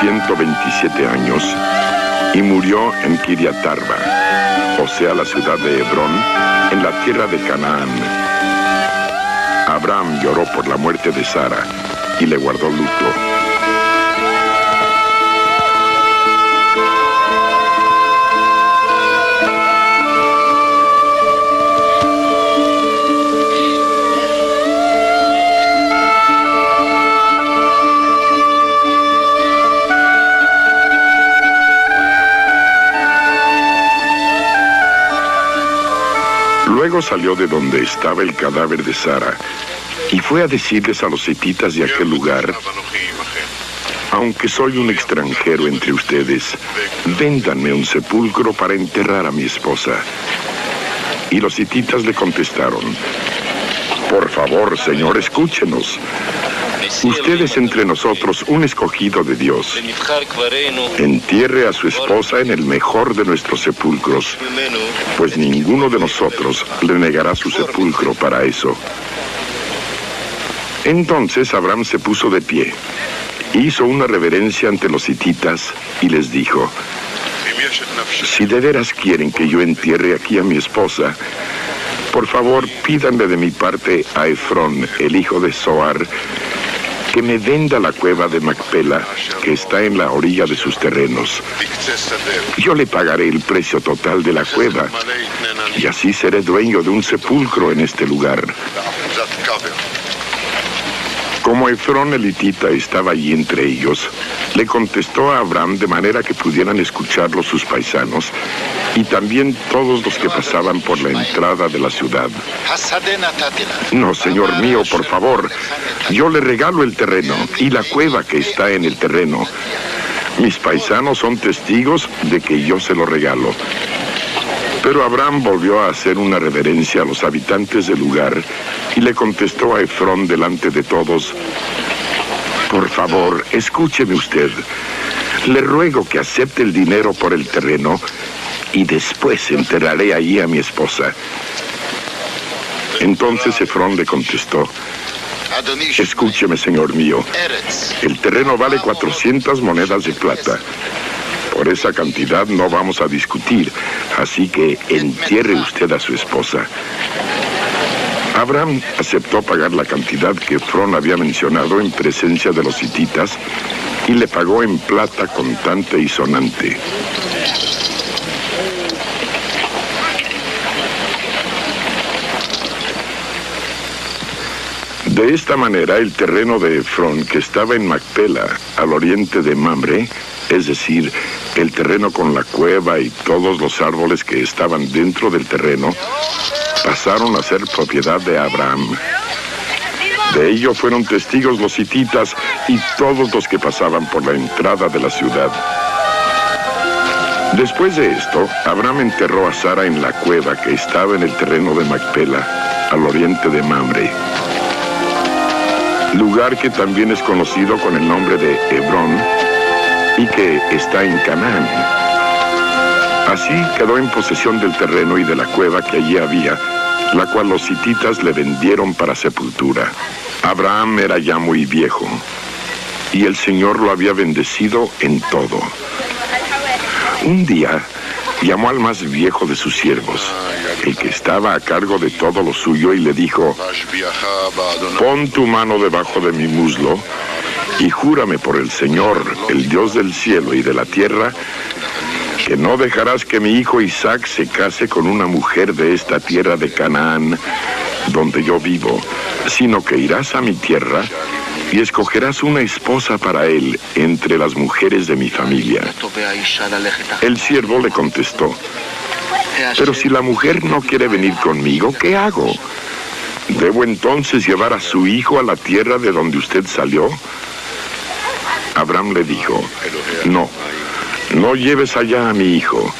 127 años y murió en Kiriat Arba, o sea, la ciudad de Hebrón, en la tierra de Canaán. Abraham lloró por la muerte de Sara y le guardó luto. Luego salió de donde estaba el cadáver de Sara y fue a decirles a los hititas de aquel lugar: aunque soy un extranjero entre ustedes, véndanme un sepulcro para enterrar a mi esposa. Y los hititas le contestaron: por favor, Señor, escúchenos. Usted es entre nosotros un escogido de Dios. Entierre a su esposa en el mejor de nuestros sepulcros, pues ninguno de nosotros le negará su sepulcro para eso. Entonces Abraham se puso de pie, hizo una reverencia ante los hititas y les dijo: si de veras quieren que yo entierre aquí a mi esposa, por favor pídanle de mi parte a Efrón, el hijo de Zohar, que me venda la cueva de Macpela, que está en la orilla de sus terrenos. Yo le pagaré el precio total de la cueva, y así seré dueño de un sepulcro en este lugar. Como Efrón el hitita estaba allí entre ellos, le contestó a Abraham de manera que pudieran escucharlo sus paisanos y también todos los que pasaban por la entrada de la ciudad. No, señor mío, por favor, yo le regalo el terreno y la cueva que está en el terreno. Mis paisanos son testigos de que yo se lo regalo. Pero Abraham volvió a hacer una reverencia a los habitantes del lugar y le contestó a Efrón delante de todos: por favor, escúcheme usted. Le ruego que acepte el dinero por el terreno y después enterraré allí a mi esposa. Entonces Efrón le contestó: escúcheme, señor mío. El terreno vale 400 monedas de plata. Por esa cantidad no vamos a discutir, así que entierre usted a su esposa. Abraham aceptó pagar la cantidad que Efrón había mencionado en presencia de los hititas y le pagó en plata contante y sonante. De esta manera, el terreno de Efrón, que estaba en Macpela, al oriente de Mamre, es decir, el terreno con la cueva y todos los árboles que estaban dentro del terreno, pasaron a ser propiedad de Abraham. De ello fueron testigos los hititas y todos los que pasaban por la entrada de la ciudad. Después de esto, Abraham enterró a Sara en la cueva que estaba en el terreno de Macpela, al oriente de Mamre, lugar que también es conocido con el nombre de Hebrón y que está en Canaán. Así quedó en posesión del terreno y de la cueva que allí había, la cual los hititas le vendieron para sepultura. Abraham era ya muy viejo, y el Señor lo había bendecido en todo. Un día llamó al más viejo de sus siervos, el que estaba a cargo de todo lo suyo, y le dijo: pon tu mano debajo de mi muslo y júrame por el Señor, el Dios del cielo y de la tierra, que no dejarás que mi hijo Isaac se case con una mujer de esta tierra de Canaán, donde yo vivo, sino que irás a mi tierra y escogerás una esposa para él entre las mujeres de mi familia. El siervo le contestó: pero si la mujer no quiere venir conmigo, ¿qué hago? ¿Debo entonces llevar a su hijo a la tierra de donde usted salió? Abraham le dijo: no lleves allá a mi hijo.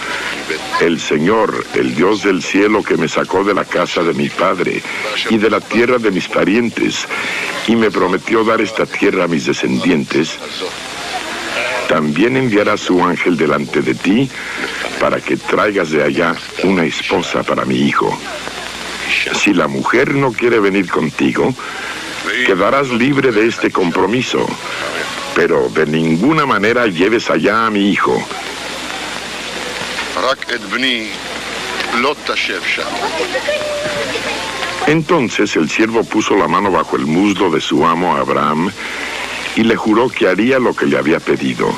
El Señor, el Dios del cielo, que me sacó de la casa de mi padre y de la tierra de mis parientes, y me prometió dar esta tierra a mis descendientes, también enviará su ángel delante de ti para que traigas de allá una esposa para mi hijo. Si la mujer no quiere venir contigo, quedarás libre de este compromiso, pero de ninguna manera lleves allá a mi hijo. Entonces el siervo puso la mano bajo el muslo de su amo Abraham y le juró que haría lo que le había pedido.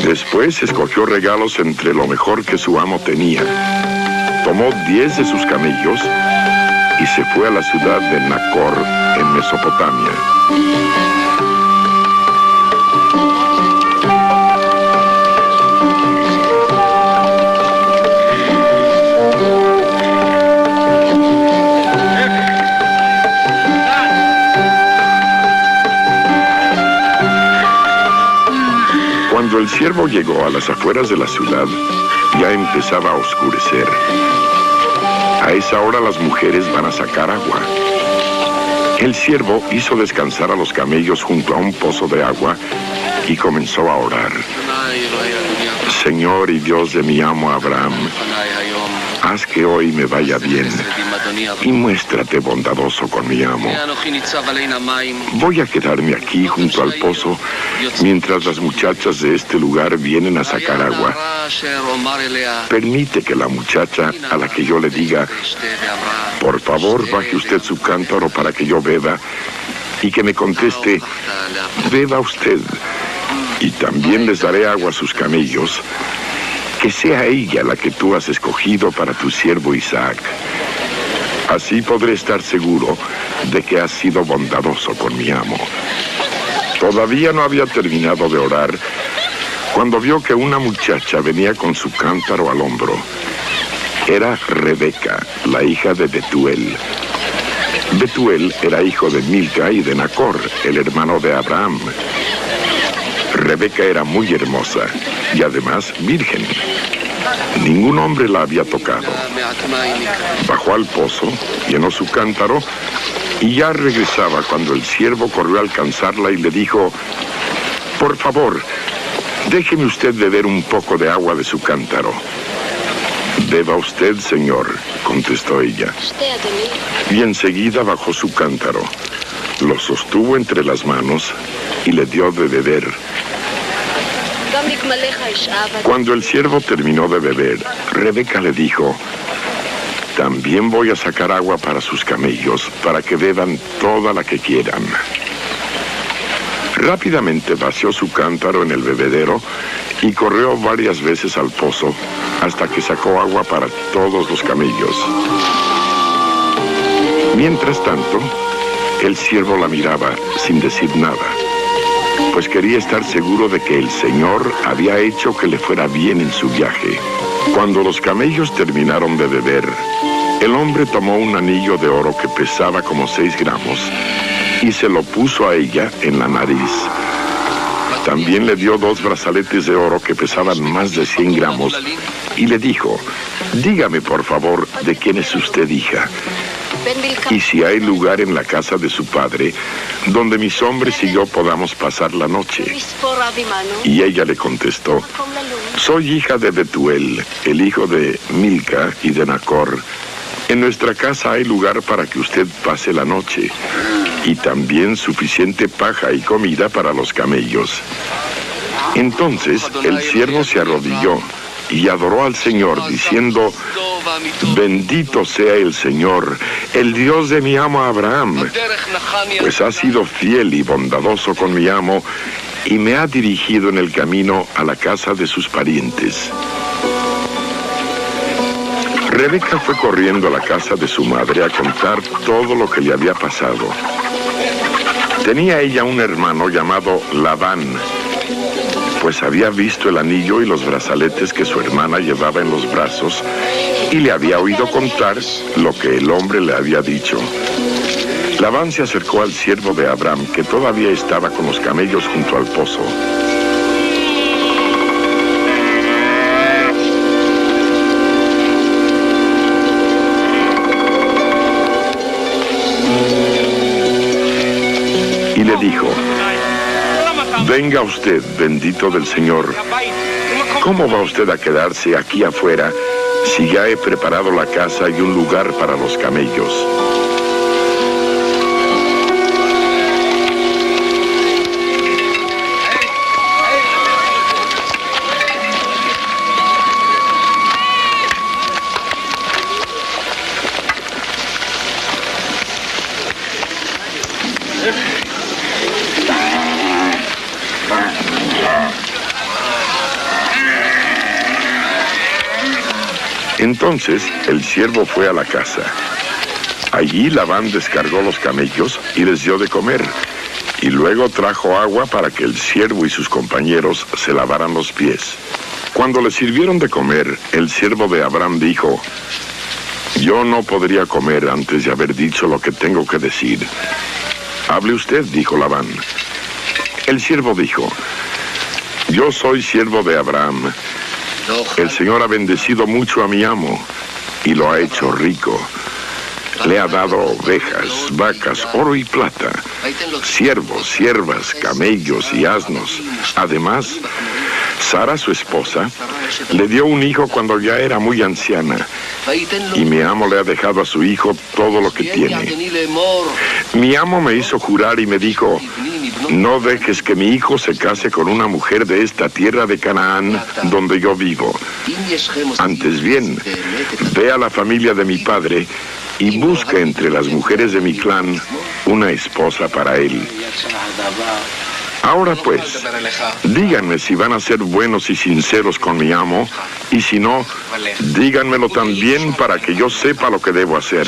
Después escogió regalos entre lo mejor que su amo tenía. Tomó 10 de sus camellos y se fue a la ciudad de Nacor, en Mesopotamia. Cuando el siervo llegó a las afueras de la ciudad, ya empezaba a oscurecer. A esa hora las mujeres van a sacar agua. El siervo hizo descansar a los camellos junto a un pozo de agua y comenzó a orar. Señor y Dios de mi amo Abraham, haz que hoy me vaya bien y muéstrate bondadoso con mi amo. Voy a quedarme aquí junto al pozo mientras las muchachas de este lugar vienen a sacar agua. Permite que la muchacha a la que yo le diga, por favor baje usted su cántaro para que yo beba, y que me conteste, beba usted, y también les daré agua a sus camellos, que sea ella la que tú has escogido para tu siervo Isaac. Así podré estar seguro de que has sido bondadoso con mi amo. Todavía no había terminado de orar cuando vio que una muchacha venía con su cántaro al hombro. Era Rebeca, la hija de Betuel. Betuel era hijo de Milca y de Nacor, el hermano de Abraham. Rebeca era muy hermosa y además virgen. Ningún hombre la había tocado. Bajó al pozo, llenó su cántaro y ya regresaba cuando el siervo corrió a alcanzarla y le dijo, por favor, déjeme usted beber un poco de agua de su cántaro. Beba usted, señor, contestó ella. Y enseguida bajó su cántaro, lo sostuvo entre las manos y le dio de beber. Cuando el siervo terminó de beber, Rebeca le dijo, también voy a sacar agua para sus camellos, para que beban toda la que quieran. Rápidamente vació su cántaro en el bebedero y corrió varias veces al pozo hasta que sacó agua para todos los camellos. Mientras tanto, el siervo la miraba sin decir nada, pues quería estar seguro de que el Señor había hecho que le fuera bien en su viaje. Cuando los camellos terminaron de beber, el hombre tomó un anillo de oro que pesaba como 6 gramos y se lo puso a ella en la nariz. También le dio 2 brazaletes de oro que pesaban más de 100 gramos y le dijo, dígame por favor de quién es usted hija, y si hay lugar en la casa de su padre donde mis hombres y yo podamos pasar la noche. Y ella le contestó, soy hija de Betuel, el hijo de Milca y de Nacor. En nuestra casa hay lugar para que usted pase la noche, y también suficiente paja y comida para los camellos. Entonces el siervo se arrodilló y adoró al Señor, diciendo, bendito sea el Señor, el Dios de mi amo Abraham, pues ha sido fiel y bondadoso con mi amo y me ha dirigido en el camino a la casa de sus parientes. Rebeca fue corriendo a la casa de su madre a contar todo lo que le había pasado. Tenía ella un hermano llamado Labán, pues había visto el anillo y los brazaletes que su hermana llevaba en los brazos y le había oído contar lo que el hombre le había dicho. Labán se acercó al siervo de Abraham, que todavía estaba con los camellos junto al pozo. Y le dijo, venga usted, bendito del Señor. ¿Cómo va usted a quedarse aquí afuera si ya he preparado la casa y un lugar para los camellos? Entonces el siervo fue a la casa. Allí Labán descargó los camellos y les dio de comer, y luego trajo agua para que el siervo y sus compañeros se lavaran los pies. Cuando le sirvieron de comer, el siervo de Abraham dijo: yo no podría comer antes de haber dicho lo que tengo que decir. Hable usted, dijo Labán. El siervo dijo: yo soy siervo de Abraham. El Señor ha bendecido mucho a mi amo y lo ha hecho rico. Le ha dado ovejas, vacas, oro y plata, siervos, siervas, camellos y asnos. Además, Sara, su esposa, le dio un hijo cuando ya era muy anciana, y mi amo le ha dejado a su hijo todo lo que tiene. Mi amo me hizo jurar y me dijo: no dejes que mi hijo se case con una mujer de esta tierra de Canaán, donde yo vivo. Antes bien, ve a la familia de mi padre y busca entre las mujeres de mi clan una esposa para él. Ahora pues, díganme si van a ser buenos y sinceros con mi amo, y si no, díganmelo también para que yo sepa lo que debo hacer.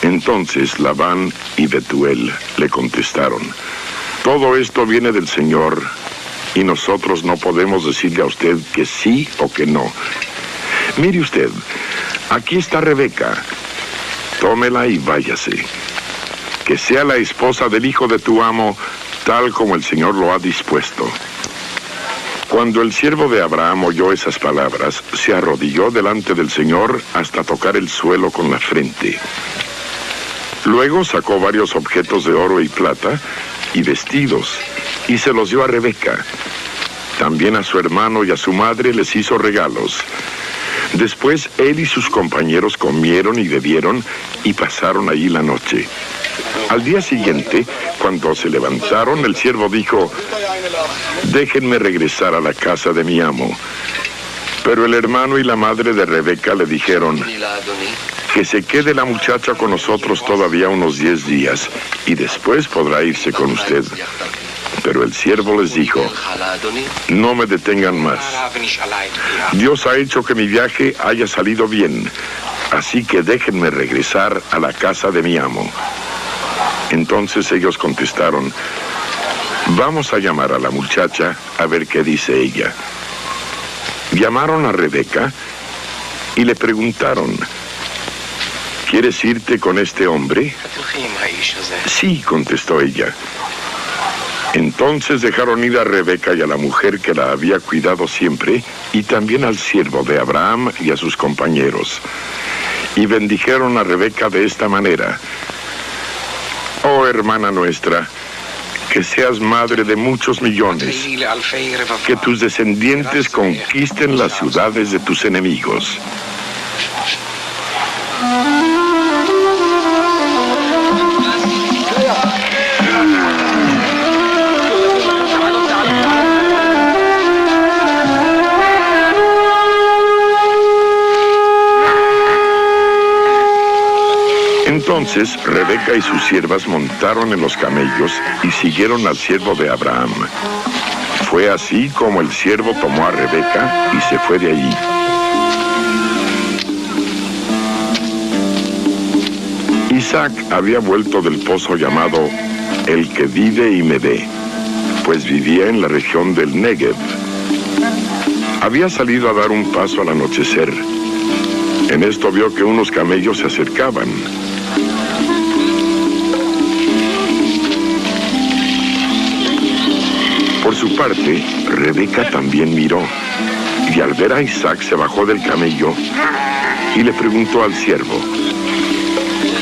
Entonces Labán y Betuel le contestaron: todo esto viene del Señor, y nosotros no podemos decirle a usted que sí o que no. Mire usted, aquí está Rebeca. Tómela y váyase. Que sea la esposa del hijo de tu amo, tal como el Señor lo ha dispuesto. Cuando el siervo de Abraham oyó esas palabras, se arrodilló delante del Señor hasta tocar el suelo con la frente. Luego sacó varios objetos de oro y plata y vestidos, y se los dio a Rebeca. También a su hermano y a su madre les hizo regalos. Después él y sus compañeros comieron y bebieron y pasaron allí la noche. Al día siguiente, cuando se levantaron, el siervo dijo: déjenme regresar a la casa de mi amo. Pero el hermano y la madre de Rebeca le dijeron: que se quede la muchacha con nosotros todavía unos 10 días, y después podrá irse con usted. Pero el siervo les dijo: no me detengan más. Dios ha hecho que mi viaje haya salido bien, así que déjenme regresar a la casa de mi amo. Entonces ellos contestaron: vamos a llamar a la muchacha a ver qué dice ella. Llamaron a Rebeca y le preguntaron: ¿quieres irte con este hombre? Sí, contestó ella. Entonces dejaron ir a Rebeca y a la mujer que la había cuidado siempre, y también al siervo de Abraham y a sus compañeros. Y bendijeron a Rebeca de esta manera: oh hermana nuestra, que seas madre de muchos millones, que tus descendientes conquisten las ciudades de tus enemigos. Entonces Rebeca y sus siervas montaron en los camellos y siguieron al siervo de Abraham. Fue así como el siervo tomó a Rebeca y se fue de allí. Isaac había vuelto del pozo llamado El que vive y me ve, pues vivía en la región del Negev. Había salido a dar un paso al anochecer. En esto vio que unos camellos se acercaban. Por su parte, Rebeca también miró, y al ver a Isaac se bajó del camello y le preguntó al siervo: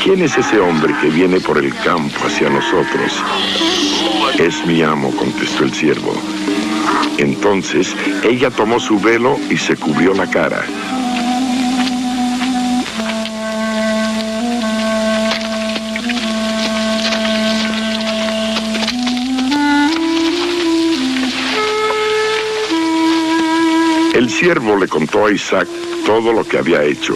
¿quién es ese hombre que viene por el campo hacia nosotros? Es mi amo, contestó el siervo. Entonces ella tomó su velo y se cubrió la cara. El siervo le contó a Isaac todo lo que había hecho.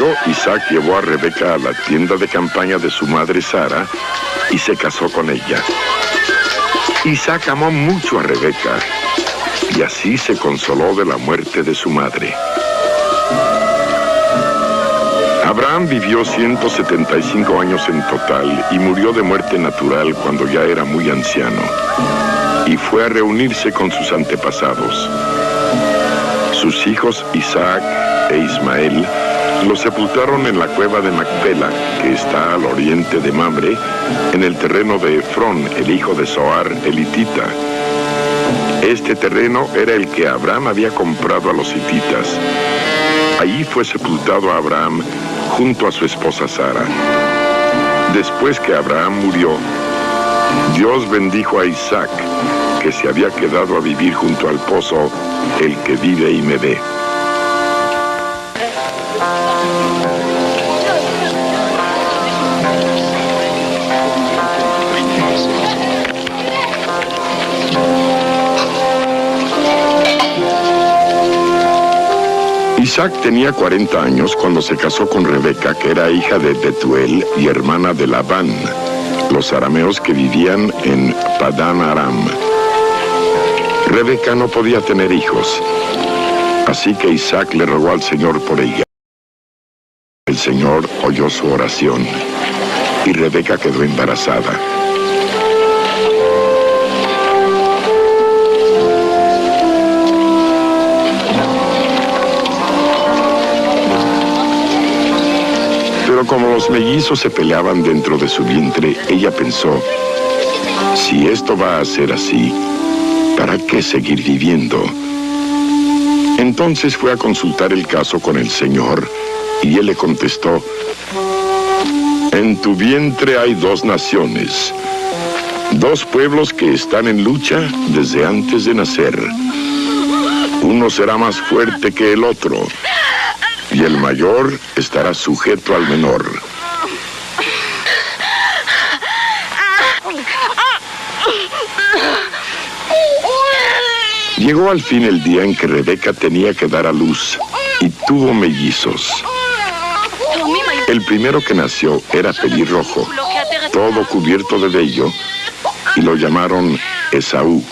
Luego Isaac llevó a Rebeca a la tienda de campaña de su madre Sara y se casó con ella. Isaac amó mucho a Rebeca y así se consoló de la muerte de su madre. Abraham vivió 175 años en total y murió de muerte natural cuando ya era muy anciano. Y fue a reunirse con sus antepasados. Sus hijos Isaac e Ismael lo sepultaron en la cueva de Macpela, que está al oriente de Mamre, en el terreno de Efrón, el hijo de Zohar, el hitita. Este terreno era el que Abraham había comprado a los hititas. Allí fue sepultado Abraham junto a su esposa Sara. Después que Abraham murió, Dios bendijo a Isaac, que se había quedado a vivir junto al pozo, el que vive y me ve. Isaac tenía 40 años cuando se casó con Rebeca, que era hija de Betuel y hermana de Labán, los arameos que vivían en Padán Aram. Rebeca no podía tener hijos, así que Isaac le rogó al Señor por ella. El Señor oyó su oración y Rebeca quedó embarazada. Pero como los mellizos se peleaban dentro de su vientre, ella pensó, si esto va a ser así, ¿para qué seguir viviendo? Entonces fue a consultar el caso con el Señor, y él le contestó, en tu vientre hay 2 naciones, 2 pueblos que están en lucha desde antes de nacer. Uno será más fuerte que el otro, y el mayor estará sujeto al menor. Llegó al fin el día en que Rebeca tenía que dar a luz y tuvo mellizos. El primero que nació era pelirrojo, todo cubierto de vello, y lo llamaron Esaú.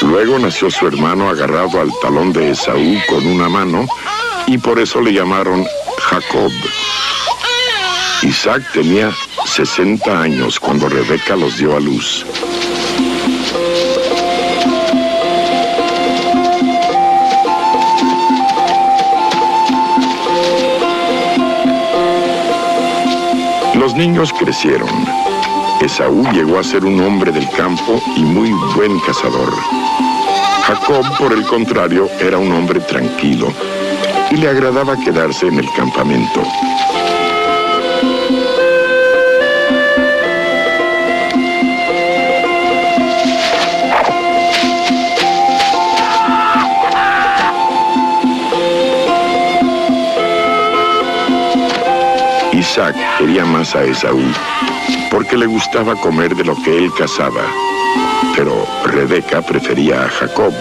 Luego nació su hermano agarrado al talón de Esaú con una mano, y por eso le llamaron Jacob. Isaac tenía 60 años cuando Rebeca los dio a luz. Los niños crecieron. Esaú llegó a ser un hombre del campo y muy buen cazador. Jacob, por el contrario, era un hombre tranquilo y le agradaba quedarse en el campamento. Isaac quería más a Esaú porque le gustaba comer de lo que él cazaba, pero Rebeca prefería a Jacob.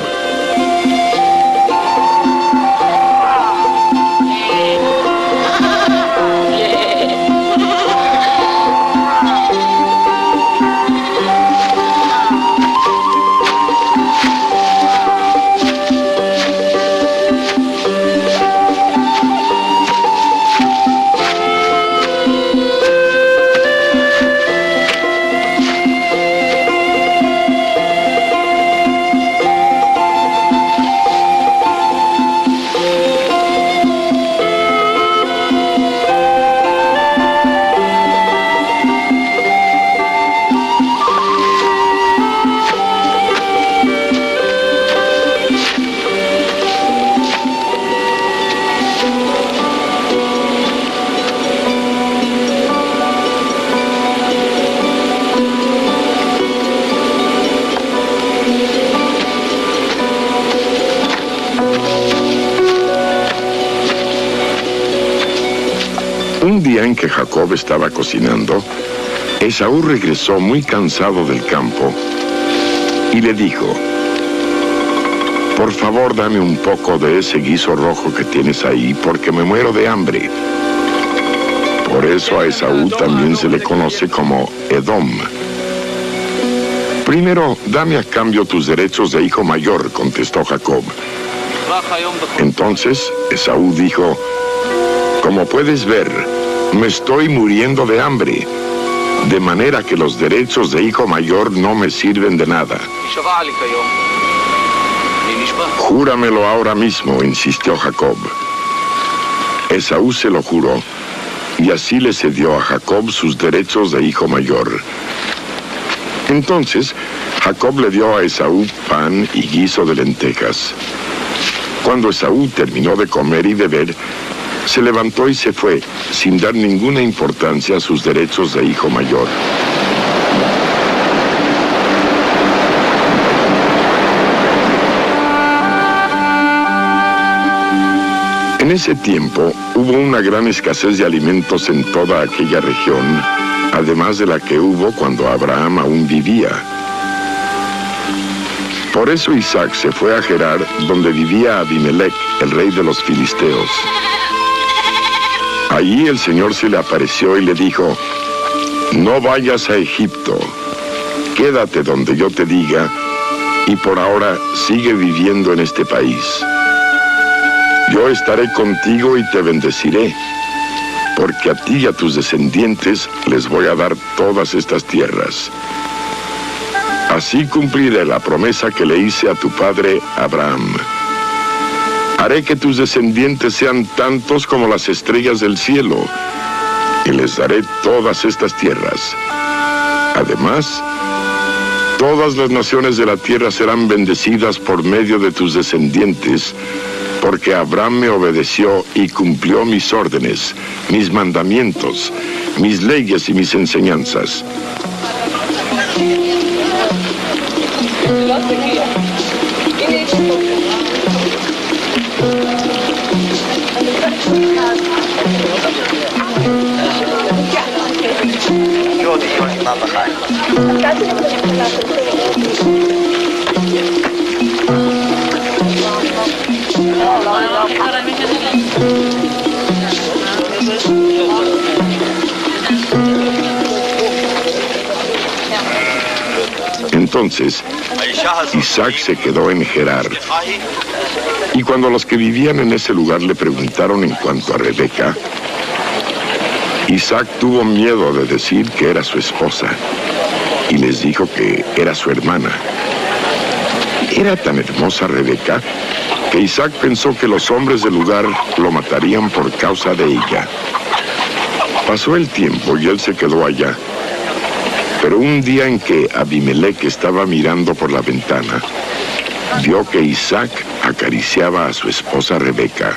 Un día en que Jacob estaba cocinando, Esaú regresó muy cansado del campo y le dijo, Por favor, dame un poco de ese guiso rojo que tienes ahí, porque me muero de hambre. Por eso a Esaú también se le conoce como Edom. Primero, dame a cambio tus derechos de hijo mayor, contestó Jacob. Entonces Esaú dijo: como puedes ver, me estoy muriendo de hambre, de manera que los derechos de hijo mayor no me sirven de nada. Júramelo ahora mismo, insistió Jacob. Esaú se lo juró, y así le cedió a Jacob sus derechos de hijo mayor. Entonces, Jacob le dio a Esaú pan y guiso de lentejas. Cuando Esaú terminó de comer y beber, se levantó y se fue, sin dar ninguna importancia a sus derechos de hijo mayor. En ese tiempo hubo una gran escasez de alimentos en toda aquella región, además de la que hubo cuando Abraham aún vivía. Por eso Isaac se fue a Gerar, donde vivía Abimelec, el rey de los filisteos. Allí el Señor se le apareció y le dijo: no vayas a Egipto, quédate donde yo te diga, y por ahora sigue viviendo en este país. Yo estaré contigo y te bendeciré, porque a ti y a tus descendientes les voy a dar todas estas tierras. Así cumpliré la promesa que le hice a tu padre Abraham. Haré que tus descendientes sean tantos como las estrellas del cielo, y les daré todas estas tierras. Además, todas las naciones de la tierra serán bendecidas por medio de tus descendientes, porque Abraham me obedeció y cumplió mis órdenes, mis mandamientos, mis leyes y mis enseñanzas. Entonces, Isaac se quedó en Gerar. Y cuando los que vivían en ese lugar le preguntaron en cuanto a Rebeca, Isaac tuvo miedo de decir que era su esposa, y les dijo que era su hermana. Era tan hermosa Rebeca que Isaac pensó que los hombres del lugar lo matarían por causa de ella. Pasó el tiempo y él se quedó allá. Pero un día en que Abimelec estaba mirando por la ventana, vio que Isaac acariciaba a su esposa Rebeca.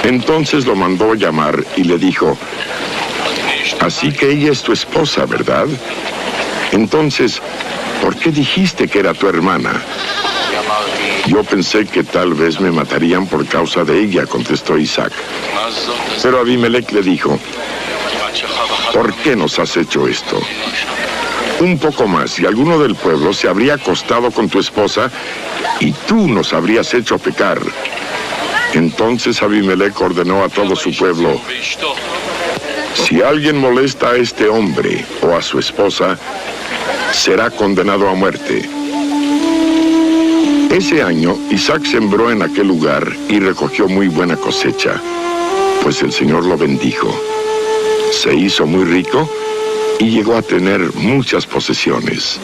Entonces lo mandó llamar y le dijo: así que ella es tu esposa, ¿verdad? Entonces, ¿por qué dijiste que era tu hermana? Yo pensé que tal vez me matarían por causa de ella, contestó Isaac. Pero Abimelec le dijo: ¿por qué nos has hecho esto? Un poco más y alguno del pueblo se habría acostado con tu esposa y tú nos habrías hecho pecar. Entonces Abimelec ordenó a todo su pueblo: si alguien molesta a este hombre o a su esposa, será condenado a muerte. Ese año, Isaac sembró en aquel lugar y recogió muy buena cosecha, pues el Señor lo bendijo. Se hizo muy rico y llegó a tener muchas posesiones.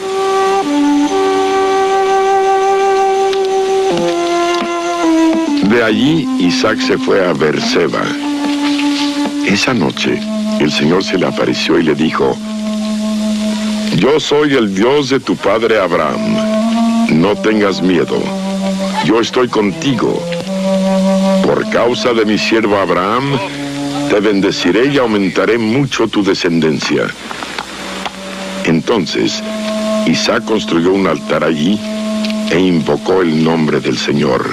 De allí, Isaac se fue a Beerseba. Esa noche, el Señor se le apareció y le dijo: yo soy el Dios de tu padre Abraham. No tengas miedo, yo estoy contigo. Por causa de mi siervo Abraham, te bendeciré y aumentaré mucho tu descendencia. Entonces, Isaac construyó un altar allí e invocó el nombre del Señor.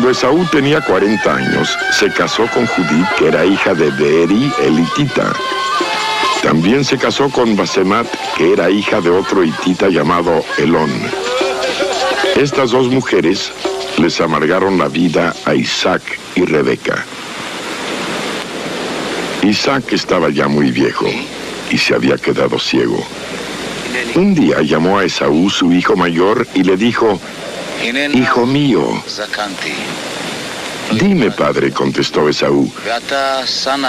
Cuando Esaú tenía 40 años, se casó con Judith, que era hija de Beeri el hitita. También se casó con Basemat, que era hija de otro hitita llamado Elón. Estas dos mujeres les amargaron la vida a Isaac y Rebeca. Isaac estaba ya muy viejo y se había quedado ciego. Un día llamó a Esaú, su hijo mayor, y le dijo: «Hijo mío». «Dime, padre», contestó Esaú.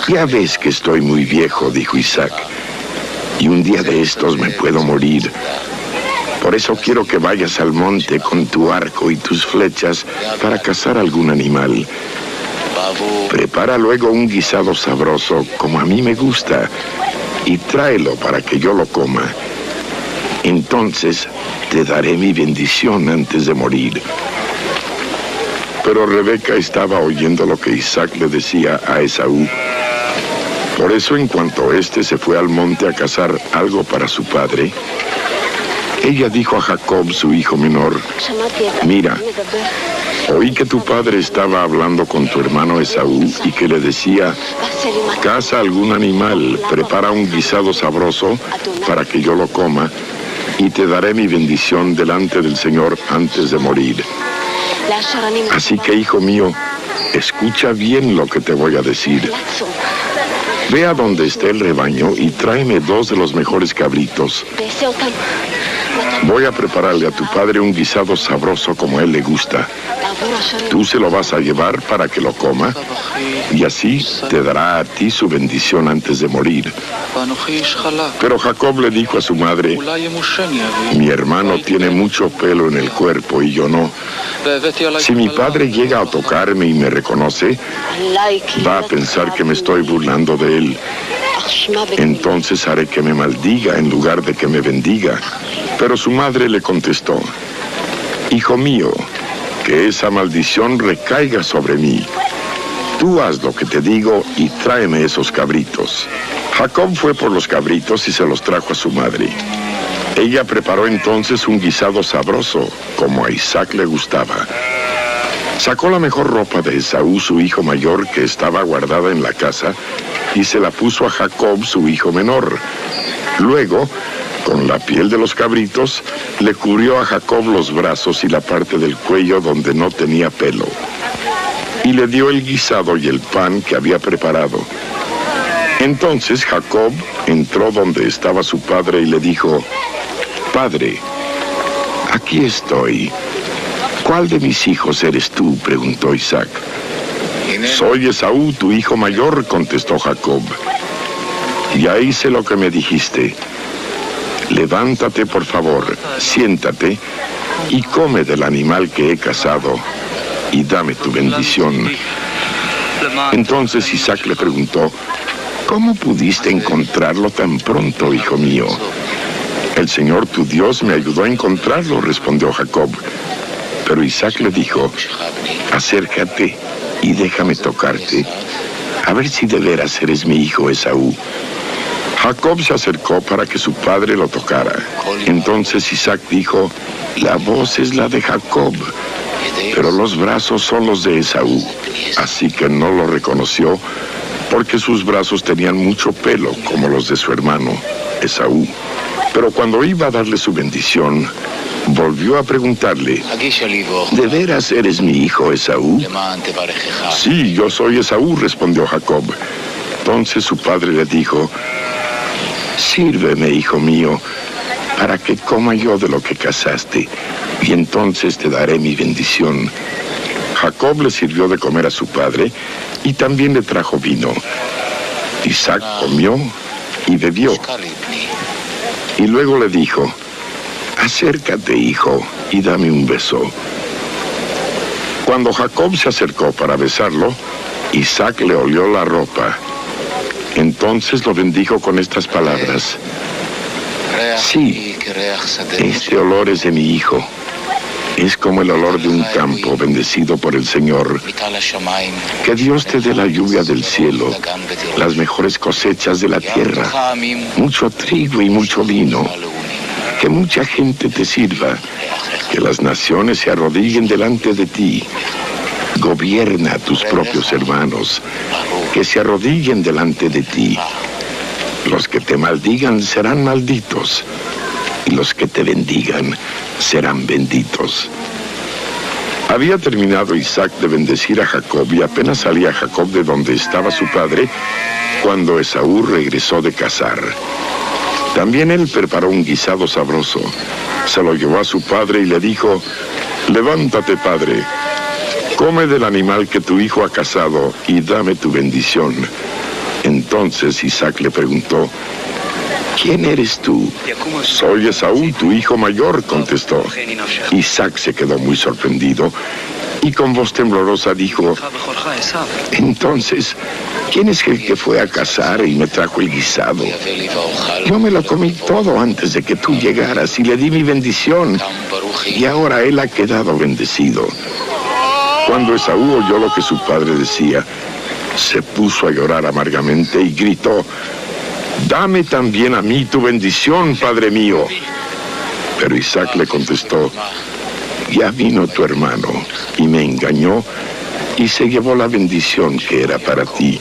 «Ya ves que estoy muy viejo», dijo Isaac, «y un día de estos me puedo morir. Por eso quiero que vayas al monte con tu arco y tus flechas para cazar algún animal. Prepara luego un guisado sabroso, como a mí me gusta, y tráelo para que yo lo coma. Entonces te daré mi bendición antes de morir». Pero Rebeca estaba oyendo lo que Isaac le decía a Esaú. Por eso, en cuanto éste se fue al monte a cazar algo para su padre, ella dijo a Jacob, su hijo menor: «Mira, oí que tu padre estaba hablando con tu hermano Esaú y que le decía: caza algún animal, prepara un guisado sabroso para que yo lo coma, y te daré mi bendición delante del Señor antes de morir. Así que, hijo mío, escucha bien lo que te voy a decir. Ve a donde esté el rebaño y tráeme 2 de los mejores cabritos. Voy a prepararle a tu padre un guisado sabroso como a él le gusta. Tú se lo vas a llevar para que lo coma, y así te dará a ti su bendición antes de morir». Pero Jacob le dijo a su madre: «Mi hermano tiene mucho pelo en el cuerpo y yo no. Si mi padre llega a tocarme y me reconoce, va a pensar que me estoy burlando de él. Entonces haré que me maldiga en lugar de que me bendiga». Pero su madre le contestó: «Hijo mío, que esa maldición recaiga sobre mí. Tú haz lo que te digo y tráeme esos cabritos». Jacob fue por los cabritos y se los trajo a su madre. Ella preparó entonces un guisado sabroso, como a Isaac le gustaba. Sacó la mejor ropa de Esaú, su hijo mayor, que estaba guardada en la casa, y se la puso a Jacob, su hijo menor. Luego, con la piel de los cabritos, le cubrió a Jacob los brazos y la parte del cuello donde no tenía pelo. Y le dio el guisado y el pan que había preparado. Entonces Jacob entró donde estaba su padre y le dijo: «Padre, aquí estoy». «¿Cuál de mis hijos eres tú?», preguntó Isaac. «Soy Esaú, tu hijo mayor», contestó Jacob. «Ya hice lo que me dijiste. Levántate, por favor, siéntate y come del animal que he cazado y dame tu bendición». Entonces Isaac le preguntó: «¿Cómo pudiste encontrarlo tan pronto, hijo mío?». «El Señor tu Dios me ayudó a encontrarlo», respondió Jacob. Pero Isaac le dijo: «Acércate y déjame tocarte, a ver si de veras eres mi hijo Esaú». Jacob se acercó para que su padre lo tocara. Entonces Isaac dijo: «La voz es la de Jacob, pero los brazos son los de Esaú». Así que no lo reconoció, porque sus brazos tenían mucho pelo, como los de su hermano Esaú. Pero cuando iba a darle su bendición, volvió a preguntarle: «¿De veras eres mi hijo Esaú?». «Sí, yo soy Esaú», respondió Jacob. Entonces su padre le dijo: «Sírveme, hijo mío, para que coma yo de lo que cazaste, y entonces te daré mi bendición». Jacob le sirvió de comer a su padre y también le trajo vino. Isaac comió y bebió. Y luego le dijo: «Acércate, hijo, y dame un beso». Cuando Jacob se acercó para besarlo, Isaac le olió la ropa. Entonces lo bendijo con estas palabras: «Sí, este olor es de mi hijo. Es como el olor de un campo bendecido por el Señor. Que Dios te dé la lluvia del cielo, las mejores cosechas de la tierra, mucho trigo y mucho vino. Que mucha gente te sirva, que las naciones se arrodillen delante de ti. Gobierna a tus propios hermanos, que se arrodillen delante de ti. Los que te maldigan serán malditos, y los que te bendigan serán benditos. Había terminado Isaac de bendecir a Jacob y apenas salía Jacob de donde estaba su padre cuando Esaú regresó de cazar. También él preparó un guisado sabroso. Se lo llevó a su padre y le dijo: levántate, padre, come del animal que tu hijo ha cazado y dame tu bendición. Entonces Isaac le preguntó: ¿quién eres tú? Soy Esaú, tu hijo mayor, contestó. Isaac se quedó muy sorprendido y con voz temblorosa dijo: entonces, ¿quién es el que fue a cazar y me trajo el guisado? Yo me lo comí todo antes de que tú llegaras y le di mi bendición, y ahora él ha quedado bendecido. Cuando Esaú oyó lo que su padre decía, se puso a llorar amargamente y gritó: dame también a mí tu bendición, padre mío. Pero Isaac le contestó: ya vino tu hermano y me engañó y se llevó la bendición que era para ti.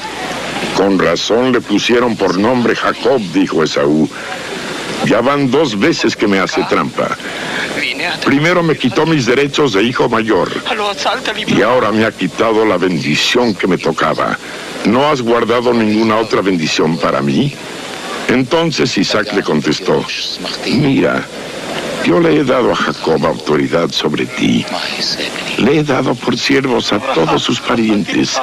Con razón le pusieron por nombre Jacob, dijo Esaú. Ya van 2 veces que me hace trampa. Primero me quitó mis derechos de hijo mayor y ahora me ha quitado la bendición que me tocaba. ¿No has guardado ninguna otra bendición para mí? Entonces Isaac le contestó: mira, yo le he dado a Jacob autoridad sobre ti. Le he dado por siervos a todos sus parientes.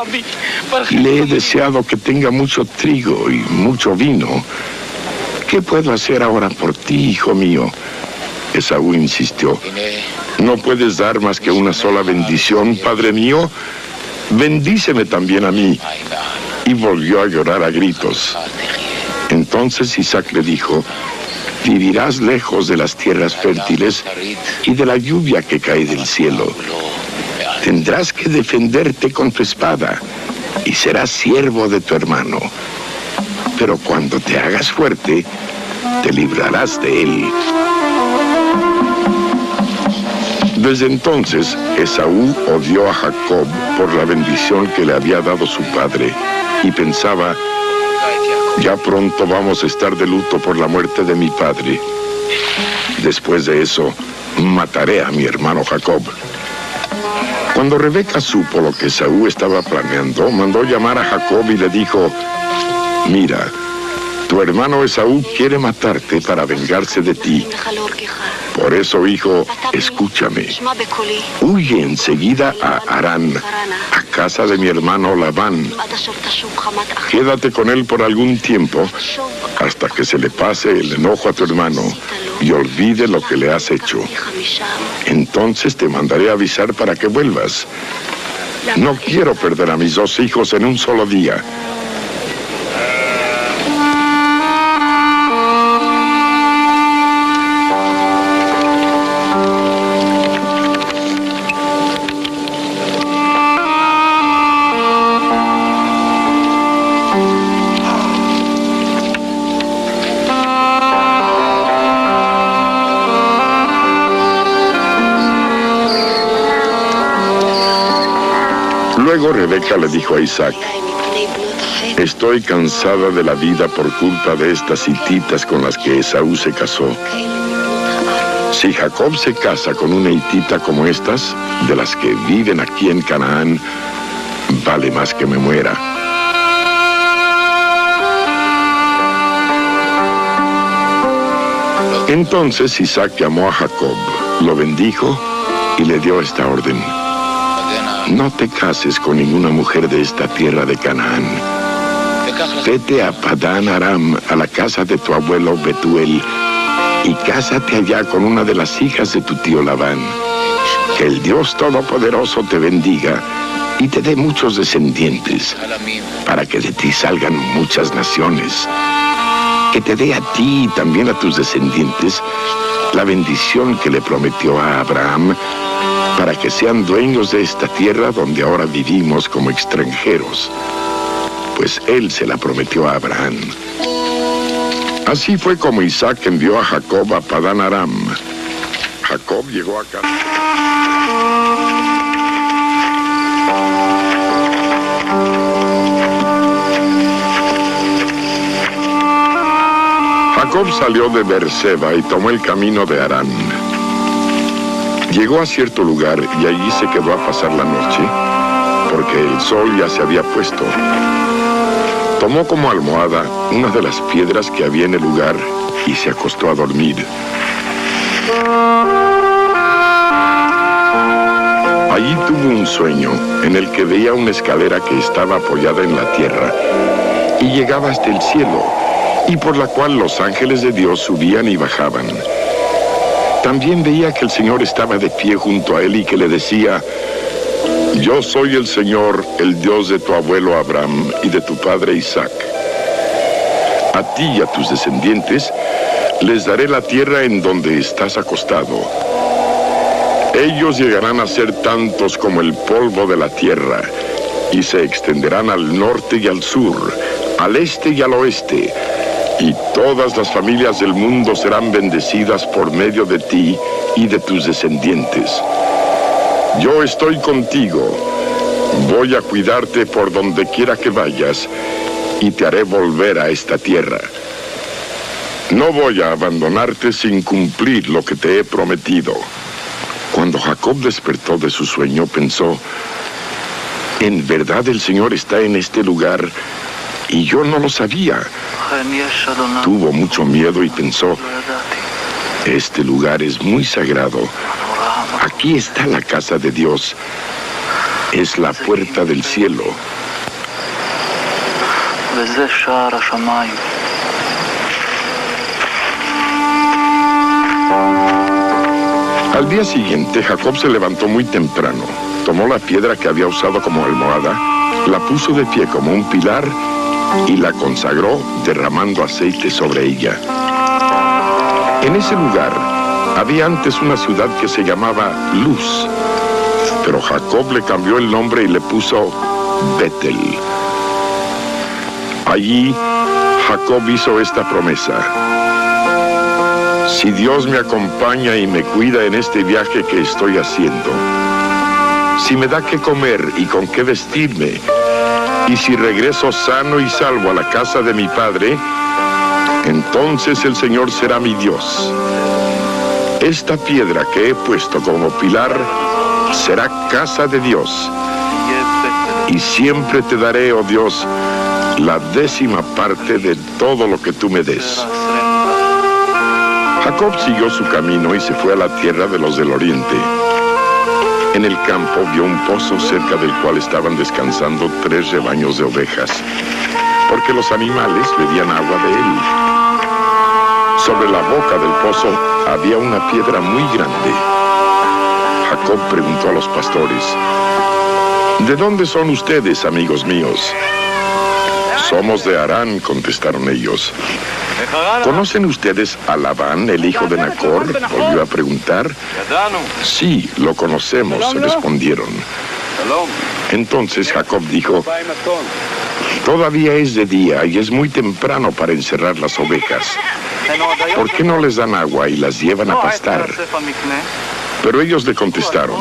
Y le he deseado que tenga mucho trigo y mucho vino. ¿Qué puedo hacer ahora por ti, hijo mío? Esaú insistió: ¿no puedes dar más que una sola bendición, padre mío? Bendíceme también a mí. Y volvió a llorar a gritos. Entonces Isaac le dijo: vivirás lejos de las tierras fértiles y de la lluvia que cae del cielo. Tendrás que defenderte con tu espada y serás siervo de tu hermano. Pero cuando te hagas fuerte, te librarás de él. Desde entonces, Esaú odió a Jacob por la bendición que le había dado su padre y pensaba: ya pronto vamos a estar de luto por la muerte de mi padre. Después de eso, mataré a mi hermano Jacob. Cuando Rebeca supo lo que Esaú estaba planeando, mandó llamar a Jacob y le dijo: mira, tu hermano Esaú quiere matarte para vengarse de ti. Por eso, hijo, escúchame. Huye enseguida a Harán, a casa de mi hermano Labán. Quédate con él por algún tiempo, hasta que se le pase el enojo a tu hermano y olvide lo que le has hecho. Entonces te mandaré avisar para que vuelvas. No quiero perder a mis 2 hijos en un solo día. Luego Rebeca le dijo a Isaac: estoy cansada de la vida por culpa de estas hititas con las que Esaú se casó. Si Jacob se casa con una hitita como estas, de las que viven aquí en Canaán, vale más que me muera. Entonces Isaac llamó a Jacob, lo bendijo y le dio esta orden: no te cases con ninguna mujer de esta tierra de Canaán. Vete a Padán Aram, a la casa de tu abuelo Betuel, y cásate allá con una de las hijas de tu tío Labán. Que el Dios Todopoderoso te bendiga y te dé muchos descendientes, para que de ti salgan muchas naciones. Que te dé a ti y también a tus descendientes la bendición que le prometió a Abraham, para que sean dueños de esta tierra donde ahora vivimos como extranjeros, pues él se la prometió a Abraham. Así fue como Isaac envió a Jacob a Padán Aram. Jacob llegó a casa. Jacob salió de Beerseba y tomó el camino de Harán. Llegó a cierto lugar y allí se quedó a pasar la noche, porque el sol ya se había puesto. Tomó como almohada una de las piedras que había en el lugar y se acostó a dormir. Allí tuvo un sueño en el que veía una escalera que estaba apoyada en la tierra y llegaba hasta el cielo, y por la cual los ángeles de Dios subían y bajaban. También veía que el Señor estaba de pie junto a él y que le decía: Yo soy el Señor, el Dios de tu abuelo Abraham y de tu padre Isaac. A ti y a tus descendientes les daré la tierra en donde estás acostado. Ellos llegarán a ser tantos como el polvo de la tierra, y se extenderán al norte y al sur, al este y al oeste, y todas las familias del mundo serán bendecidas por medio de ti y de tus descendientes. Yo estoy contigo, voy a cuidarte por donde quiera que vayas, y te haré volver a esta tierra. No voy a abandonarte sin cumplir lo que te he prometido. Cuando Jacob despertó de su sueño, pensó: en verdad el Señor está en este lugar, y yo no lo sabía. Tuvo mucho miedo y pensó: este lugar es muy sagrado. Aquí está la casa de Dios. Es la puerta del cielo. Al día siguiente, Jacob se levantó muy temprano, tomó la piedra que había usado como almohada, la puso de pie como un pilar y la consagró derramando aceite sobre ella. En ese lugar había antes una ciudad que se llamaba Luz, pero Jacob le cambió el nombre y le puso Betel. Allí, Jacob hizo esta promesa: si Dios me acompaña y me cuida en este viaje que estoy haciendo, si me da qué comer y con qué vestirme, y si regreso sano y salvo a la casa de mi padre, entonces el Señor será mi Dios. Esta piedra que he puesto como pilar será casa de Dios, y siempre te daré, oh Dios, la 10ª parte de todo lo que tú me des. Jacob siguió su camino y se fue a la tierra de los del oriente. En el campo vio un pozo cerca del cual estaban descansando 3 rebaños de ovejas, porque los animales bebían agua de él. Sobre la boca del pozo había una piedra muy grande. Jacob preguntó a los pastores: ¿de dónde son ustedes, amigos míos? Somos de Harán, contestaron ellos. ¿Conocen ustedes a Labán, el hijo de Nacor?, volvió a preguntar. Sí, lo conocemos, respondieron. Entonces Jacob dijo: todavía es de día y es muy temprano para encerrar las ovejas. ¿Por qué no les dan agua y las llevan a pastar? Pero ellos le contestaron: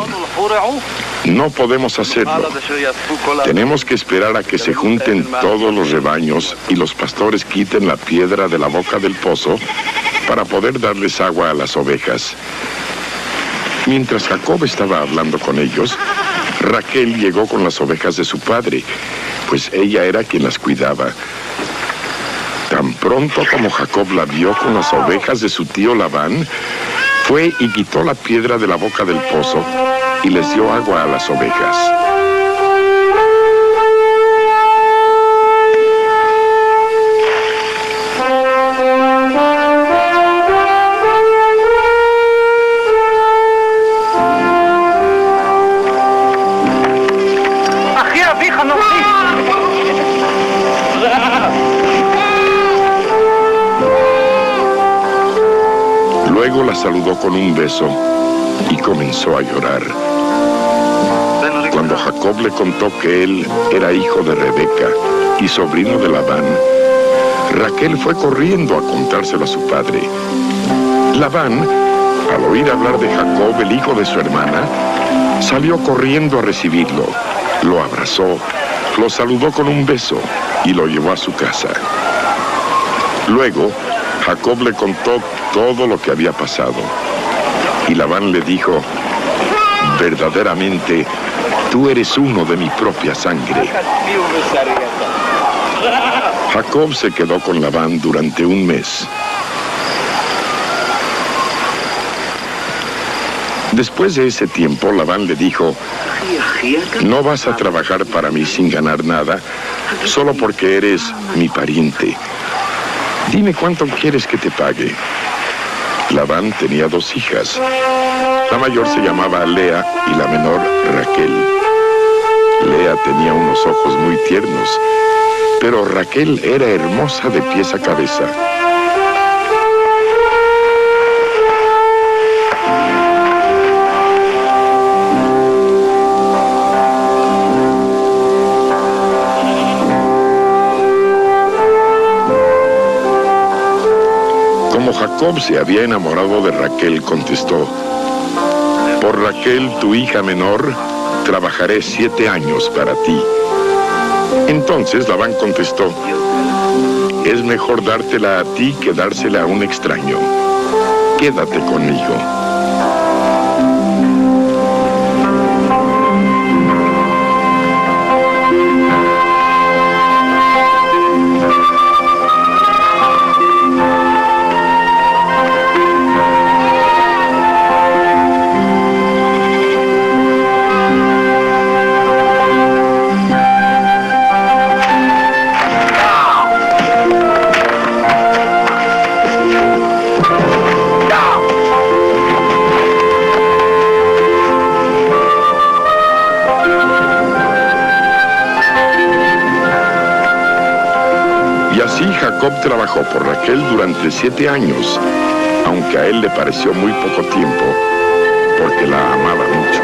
no podemos hacerlo. Tenemos que esperar a que se junten todos los rebaños y los pastores quiten la piedra de la boca del pozo para poder darles agua a las ovejas. Mientras Jacob estaba hablando con ellos, Raquel llegó con las ovejas de su padre, pues ella era quien las cuidaba. Tan pronto como Jacob la vio con las ovejas de su tío Labán, fue y quitó la piedra de la boca del pozo y les dio agua a las ovejas. Luego la saludó con un beso y comenzó a llorar. Cuando Jacob le contó que él era hijo de Rebeca y sobrino de Labán, Raquel fue corriendo a contárselo a su padre. Labán, al oír hablar de Jacob, el hijo de su hermana, salió corriendo a recibirlo, lo abrazó, lo saludó con un beso y lo llevó a su casa. Luego, Jacob le contó todo lo que había pasado. Y Labán le dijo: verdaderamente, tú eres uno de mi propia sangre. Jacob se quedó con Labán durante un mes. Después de ese tiempo, Labán le dijo: no vas a trabajar para mí sin ganar nada, solo porque eres mi pariente. Dime cuánto quieres que te pague. Labán tenía 2 hijas. La mayor se llamaba Lea y la menor Raquel. Lea tenía unos ojos muy tiernos, pero Raquel era hermosa de pies a cabeza. Como Jacob se había enamorado de Raquel, contestó: por Raquel, tu hija menor, trabajaré 7 años para ti. Entonces Labán contestó: es mejor dártela a ti que dársela a un extraño. Quédate conmigo. Así Jacob trabajó por Raquel durante 7 años, aunque a él le pareció muy poco tiempo, porque la amaba mucho.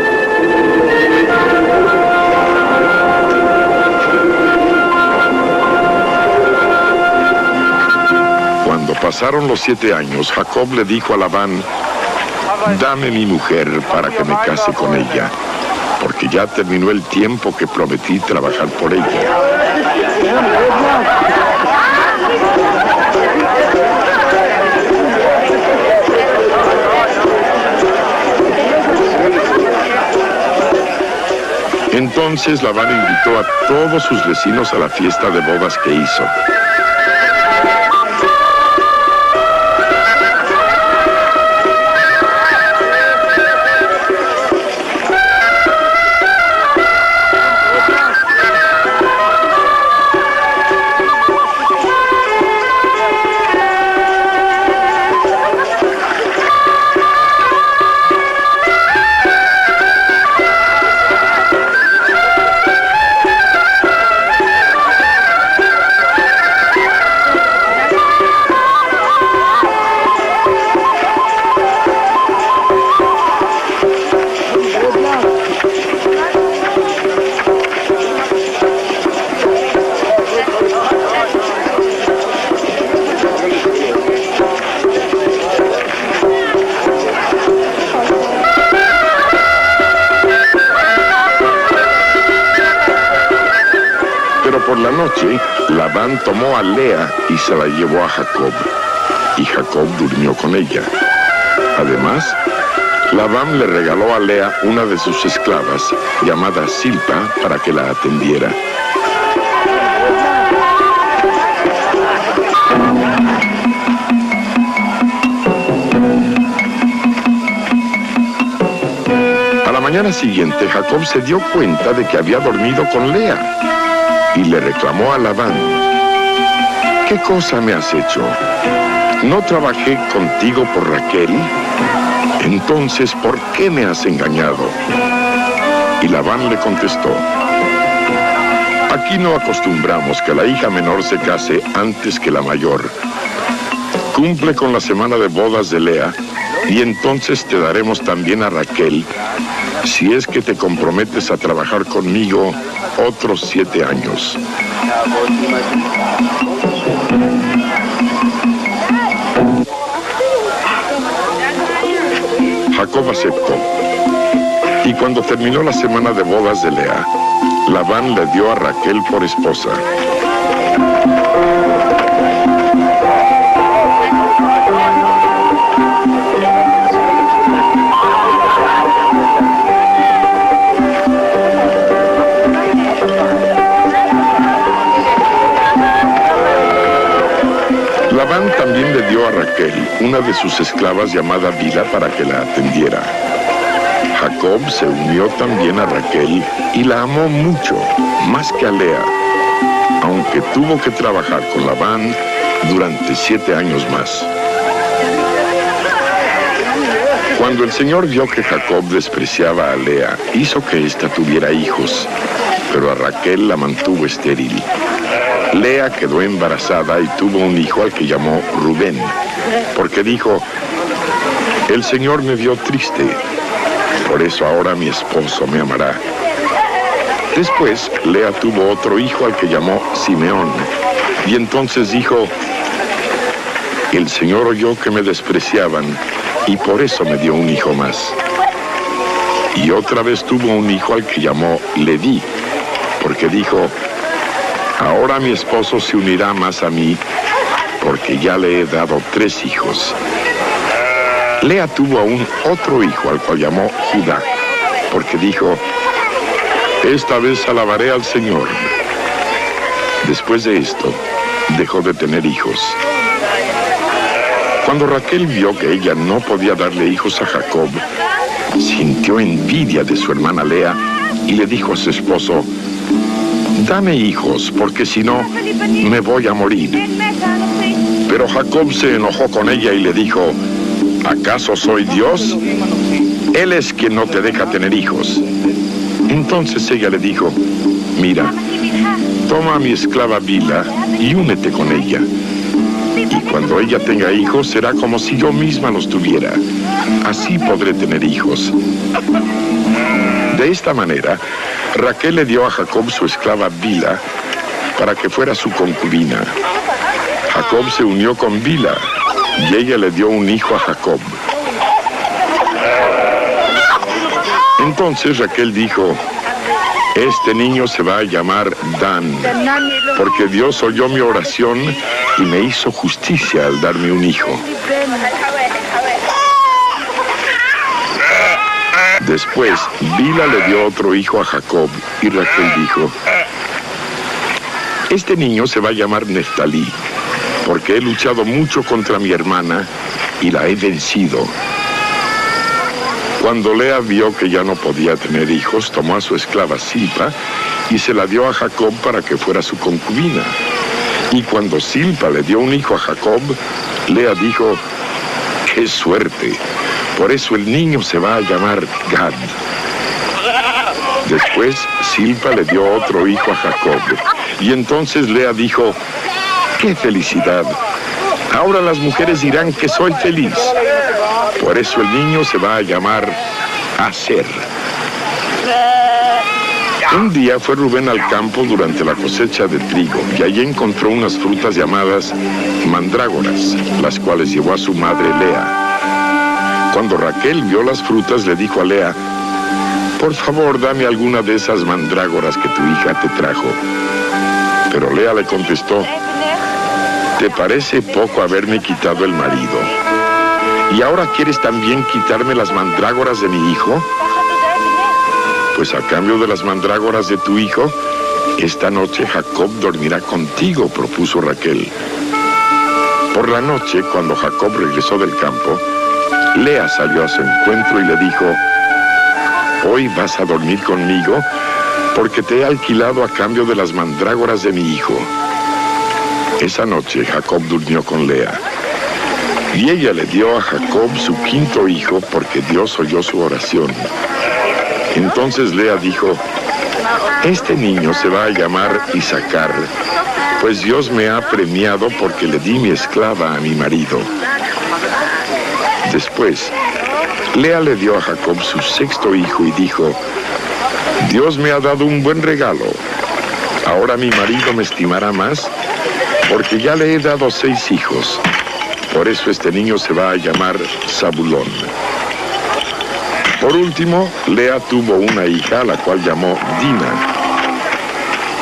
Cuando pasaron los 7 años, Jacob le dijo a Labán: dame mi mujer para que me case con ella, porque ya terminó el tiempo que prometí trabajar por ella. Entonces Labán invitó a todos sus vecinos a la fiesta de bodas que hizo. Por la noche, Labán tomó a Lea y se la llevó a Jacob, y Jacob durmió con ella. Además, Labán le regaló a Lea una de sus esclavas, llamada Silpa, para que la atendiera. A la mañana siguiente, Jacob se dio cuenta de que había dormido con Lea. Y le reclamó a Labán: ¿qué cosa me has hecho? ¿No trabajé contigo por Raquel? Entonces, ¿por qué me has engañado? Y Labán le contestó: aquí no acostumbramos que la hija menor se case antes que la mayor. Cumple con la semana de bodas de Lea, y entonces te daremos también a Raquel, si es que te comprometes a trabajar conmigo otros 7 años. Jacob aceptó. Y cuando terminó la semana de bodas de Lea, Labán le dio a Raquel por esposa. una de sus esclavas llamada Bilha para que la atendiera. Jacob se unió también a Raquel y la amó mucho, más que a Lea, aunque tuvo que trabajar con Labán durante 7 años más. Cuando el Señor vio que Jacob despreciaba a Lea, hizo que ésta tuviera hijos, pero a Raquel la mantuvo estéril. Lea quedó embarazada y tuvo un hijo al que llamó Rubén, porque dijo: el Señor me vio triste, por eso ahora mi esposo me amará. Después, Lea tuvo otro hijo al que llamó Simeón, y entonces dijo: el Señor oyó que me despreciaban, y por eso me dio un hijo más. Y otra vez tuvo un hijo al que llamó Leví, porque dijo: ahora mi esposo se unirá más a mí, porque ya le he dado 3 hijos. Lea tuvo aún otro hijo al cual llamó Judá, porque dijo: esta vez alabaré al Señor. Después de esto, dejó de tener hijos. Cuando Raquel vio que ella no podía darle hijos a Jacob, sintió envidia de su hermana Lea y le dijo a su esposo: dame hijos, porque si no, me voy a morir. Pero Jacob se enojó con ella y le dijo: ¿acaso soy Dios? Él es quien no te deja tener hijos. Entonces ella le dijo: mira, toma a mi esclava Bilha y únete con ella. Y cuando ella tenga hijos, será como si yo misma los tuviera. Así podré tener hijos. De esta manera, Raquel le dio a Jacob su esclava Bilha para que fuera su concubina. Jacob se unió con Bilha y ella le dio un hijo a Jacob. Entonces Raquel dijo: este niño se va a llamar Dan, porque Dios oyó mi oración y me hizo justicia al darme un hijo. Después, Bilha le dio otro hijo a Jacob y Raquel dijo: este niño se va a llamar Neftalí, porque he luchado mucho contra mi hermana y la he vencido. Cuando Lea vio que ya no podía tener hijos, tomó a su esclava Silpa y se la dio a Jacob para que fuera su concubina. Y cuando Silpa le dio un hijo a Jacob, Lea dijo: ¡qué suerte! Por eso el niño se va a llamar Gad. Después, Silpa le dio otro hijo a Jacob. Y entonces Lea dijo: ¡qué felicidad! Ahora las mujeres dirán que soy feliz. Por eso el niño se va a llamar Aser. Un día fue Rubén al campo durante la cosecha de trigo y allí encontró unas frutas llamadas mandrágoras, las cuales llevó a su madre Lea. Cuando Raquel vio las frutas, le dijo a Lea: por favor, dame alguna de esas mandrágoras que tu hija te trajo. Pero Lea le contestó: ¿te parece poco haberme quitado el marido? ¿Y ahora quieres también quitarme las mandrágoras de mi hijo? Pues a cambio de las mandrágoras de tu hijo, esta noche Jacob dormirá contigo, propuso Raquel. Por la noche, cuando Jacob regresó del campo, Lea salió a su encuentro y le dijo: hoy vas a dormir conmigo porque te he alquilado a cambio de las mandrágoras de mi hijo. Esa noche Jacob durmió con Lea. Y ella le dio a Jacob su 5º hijo porque Dios oyó su oración. Entonces Lea dijo: este niño se va a llamar Isacar, pues Dios me ha premiado porque le di mi esclava a mi marido. Después, Lea le dio a Jacob su 6º hijo y dijo: Dios me ha dado un buen regalo. Ahora mi marido me estimará más porque ya le he dado 6 hijos. Por eso este niño se va a llamar Zabulón. Por último, Lea tuvo una hija a la cual llamó Dina.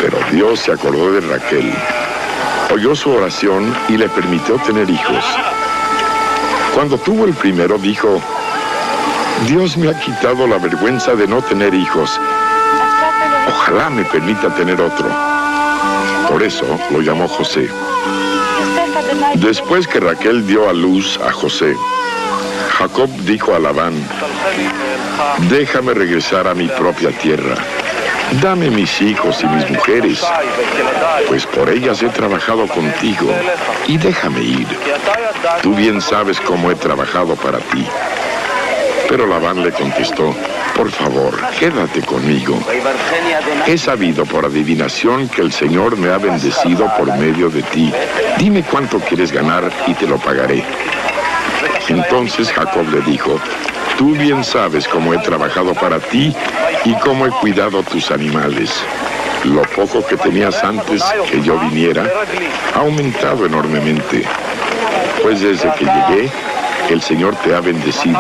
Pero Dios se acordó de Raquel, oyó su oración y le permitió tener hijos. Cuando tuvo el primero, dijo: Dios me ha quitado la vergüenza de no tener hijos. Ojalá me permita tener otro. Por eso lo llamó José. Después que Raquel dio a luz a José, Jacob dijo a Labán: déjame regresar a mi propia tierra. Dame mis hijos y mis mujeres, pues por ellas he trabajado contigo, y déjame ir. Tú bien sabes cómo he trabajado para ti. Pero Labán le contestó: por favor, quédate conmigo. He sabido por adivinación que el Señor me ha bendecido por medio de ti. Dime cuánto quieres ganar y te lo pagaré. Entonces Jacob le dijo: tú bien sabes cómo he trabajado para ti y cómo he cuidado tus animales. Lo poco que tenías antes que yo viniera ha aumentado enormemente. Pues desde que llegué, el Señor te ha bendecido.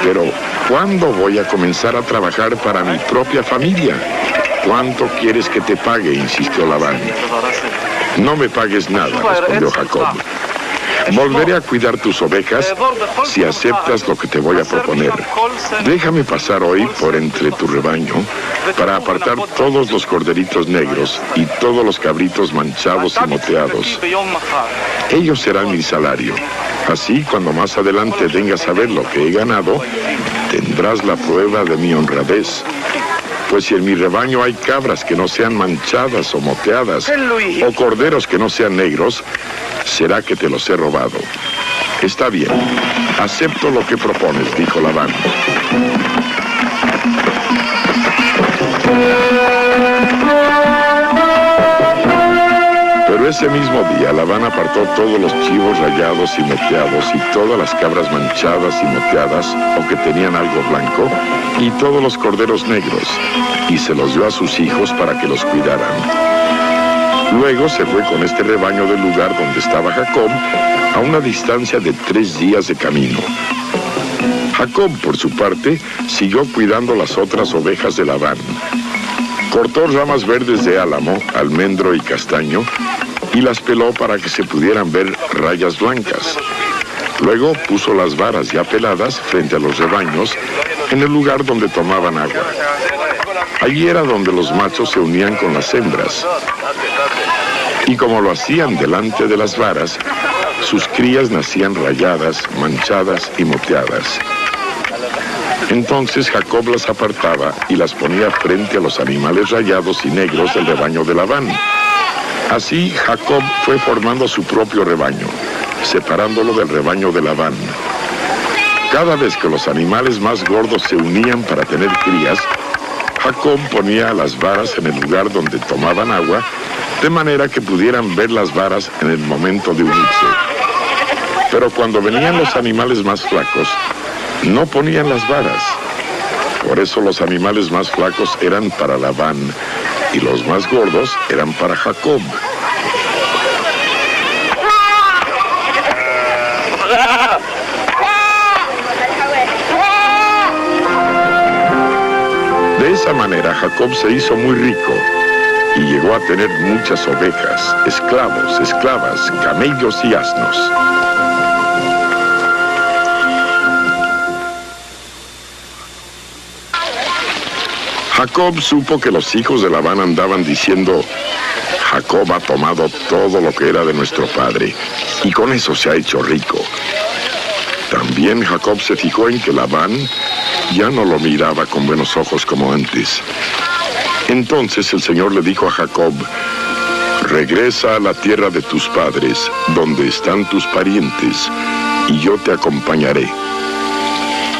Pero, ¿cuándo voy a comenzar a trabajar para mi propia familia? ¿Cuánto quieres que te pague?, insistió Labán. No me pagues nada, respondió Jacob. Volveré a cuidar tus ovejas si aceptas lo que te voy a proponer. Déjame pasar hoy por entre tu rebaño para apartar todos los corderitos negros y todos los cabritos manchados y moteados. Ellos serán mi salario. Así, cuando más adelante vengas a ver lo que he ganado, tendrás la prueba de mi honradez. Pues si en mi rebaño hay cabras que no sean manchadas o moteadas, o corderos que no sean negros, será que te los he robado. Está bien, acepto lo que propones, dijo Labán. Pero ese mismo día Labán apartó todos los chivos rayados y moteados y todas las cabras manchadas y moteadas o que tenían algo blanco y todos los corderos negros, y se los dio a sus hijos para que los cuidaran. Luego se fue con este rebaño del lugar donde estaba Jacob a una distancia de 3 días de camino. Jacob, por su parte, siguió cuidando las otras ovejas de Labán. Cortó ramas verdes de álamo, almendro y castaño y las peló para que se pudieran ver rayas blancas. Luego puso las varas ya peladas frente a los rebaños en el lugar donde tomaban agua. Allí era donde los machos se unían con las hembras. Y como lo hacían delante de las varas, sus crías nacían rayadas, manchadas y moteadas. Entonces Jacob las apartaba y las ponía frente a los animales rayados y negros del rebaño de Labán. Así Jacob fue formando su propio rebaño, separándolo del rebaño de Labán. Cada vez que los animales más gordos se unían para tener crías, Jacob ponía las varas en el lugar donde tomaban agua, de manera que pudieran ver las varas en el momento de unirse. Pero cuando venían los animales más flacos, no ponían las varas. Por eso los animales más flacos eran para Labán y los más gordos eran para Jacob. De esa manera Jacob se hizo muy rico y llegó a tener muchas ovejas, esclavos, esclavas, camellos y asnos. Jacob supo que los hijos de Labán andaban diciendo: Jacob ha tomado todo lo que era de nuestro padre y con eso se ha hecho rico. También Jacob se fijó en que Labán ya no lo miraba con buenos ojos como antes. Entonces el Señor le dijo a Jacob: regresa a la tierra de tus padres, donde están tus parientes, y yo te acompañaré.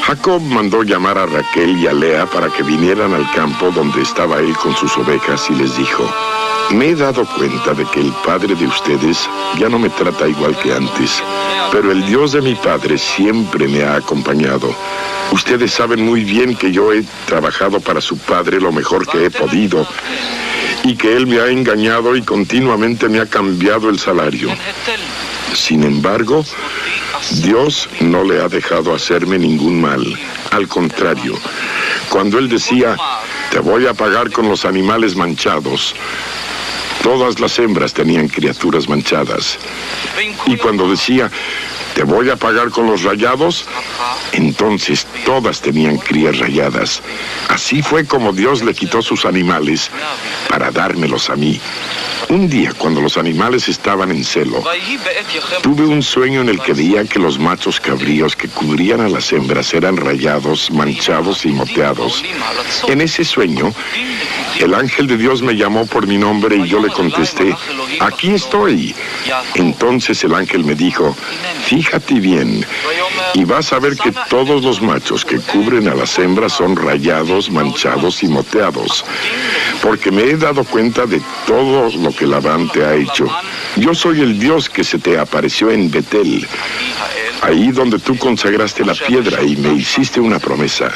Jacob mandó llamar a Raquel y a Lea para que vinieran al campo donde estaba él con sus ovejas y les dijo: me he dado cuenta de que el padre de ustedes ya no me trata igual que antes, pero el Dios de mi padre siempre me ha acompañado. Ustedes saben muy bien que yo he trabajado para su padre lo mejor que he podido y que él me ha engañado y continuamente me ha cambiado el salario. Sin embargo, Dios no le ha dejado hacerme ningún mal. Al contrario, cuando él decía: te voy a pagar con los animales manchados, todas las hembras tenían criaturas manchadas. Y cuando decía: te voy a pagar con los rayados, entonces todas tenían crías rayadas. Así fue como Dios le quitó sus animales para dármelos a mí. Un día, cuando los animales estaban en celo, tuve un sueño en el que veía que los machos cabríos que cubrían a las hembras eran rayados, manchados y moteados. En ese sueño, el ángel de Dios me llamó por mi nombre y yo le contesté, aquí estoy. Entonces el ángel me dijo, fíjate bien, y vas a ver que todos los machos que cubren a las hembras son rayados, manchados y moteados, porque me he dado cuenta de todo lo que Labán te ha hecho. Yo soy el Dios que se te apareció en Betel, ahí donde tú consagraste la piedra y me hiciste una promesa.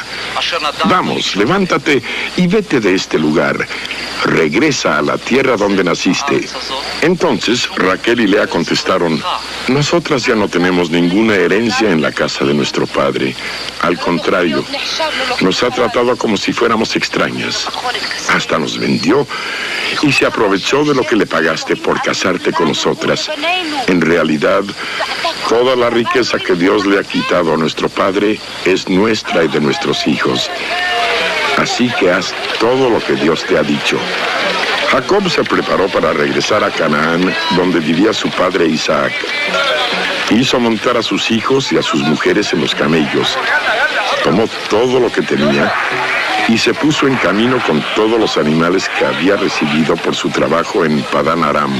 Vamos, levántate y vete de este lugar. Regresa a la tierra donde naciste. Entonces Raquel y Lea contestaron, nosotras ya no tenemos ninguna herencia en la casa de nuestro padre. Al contrario, nos ha tratado como si fuéramos extrañas. Hasta nos vendió y se aprovechó de lo que le pagaste por casarte con nosotras. En realidad, toda la riqueza que Dios le ha quitado a nuestro padre es nuestra y de nuestros hijos. Así que haz todo lo que Dios te ha dicho. Jacob se preparó para regresar a Canaán, donde vivía su padre Isaac. Hizo montar a sus hijos y a sus mujeres en los camellos. Tomó todo lo que tenía y se puso en camino con todos los animales que había recibido por su trabajo en Padán Aram.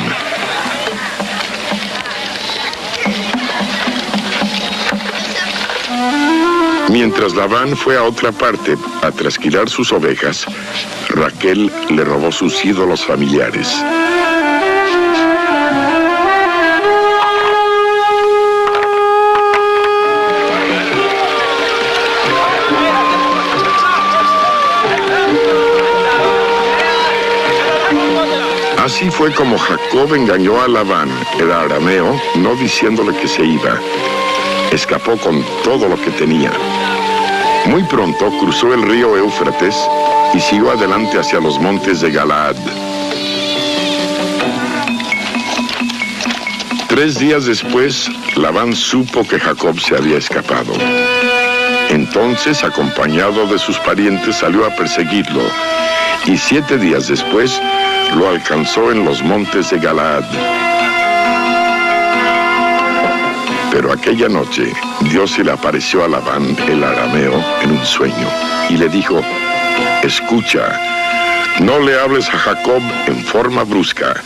Mientras Labán fue a otra parte a trasquilar sus ovejas, Raquel le robó sus ídolos familiares. Así fue como Jacob engañó a Labán, el arameo, no diciéndole que se iba. Escapó con todo lo que tenía. Muy pronto cruzó el río Éufrates y siguió adelante hacia los montes de Galaad. 3 días después, Labán supo que Jacob se había escapado. Entonces, acompañado de sus parientes, salió a perseguirlo, y 7 días después lo alcanzó en los montes de Galaad. Pero aquella noche, Dios se le apareció a Labán, el arameo, en un sueño, y le dijo, escucha, no le hables a Jacob en forma brusca.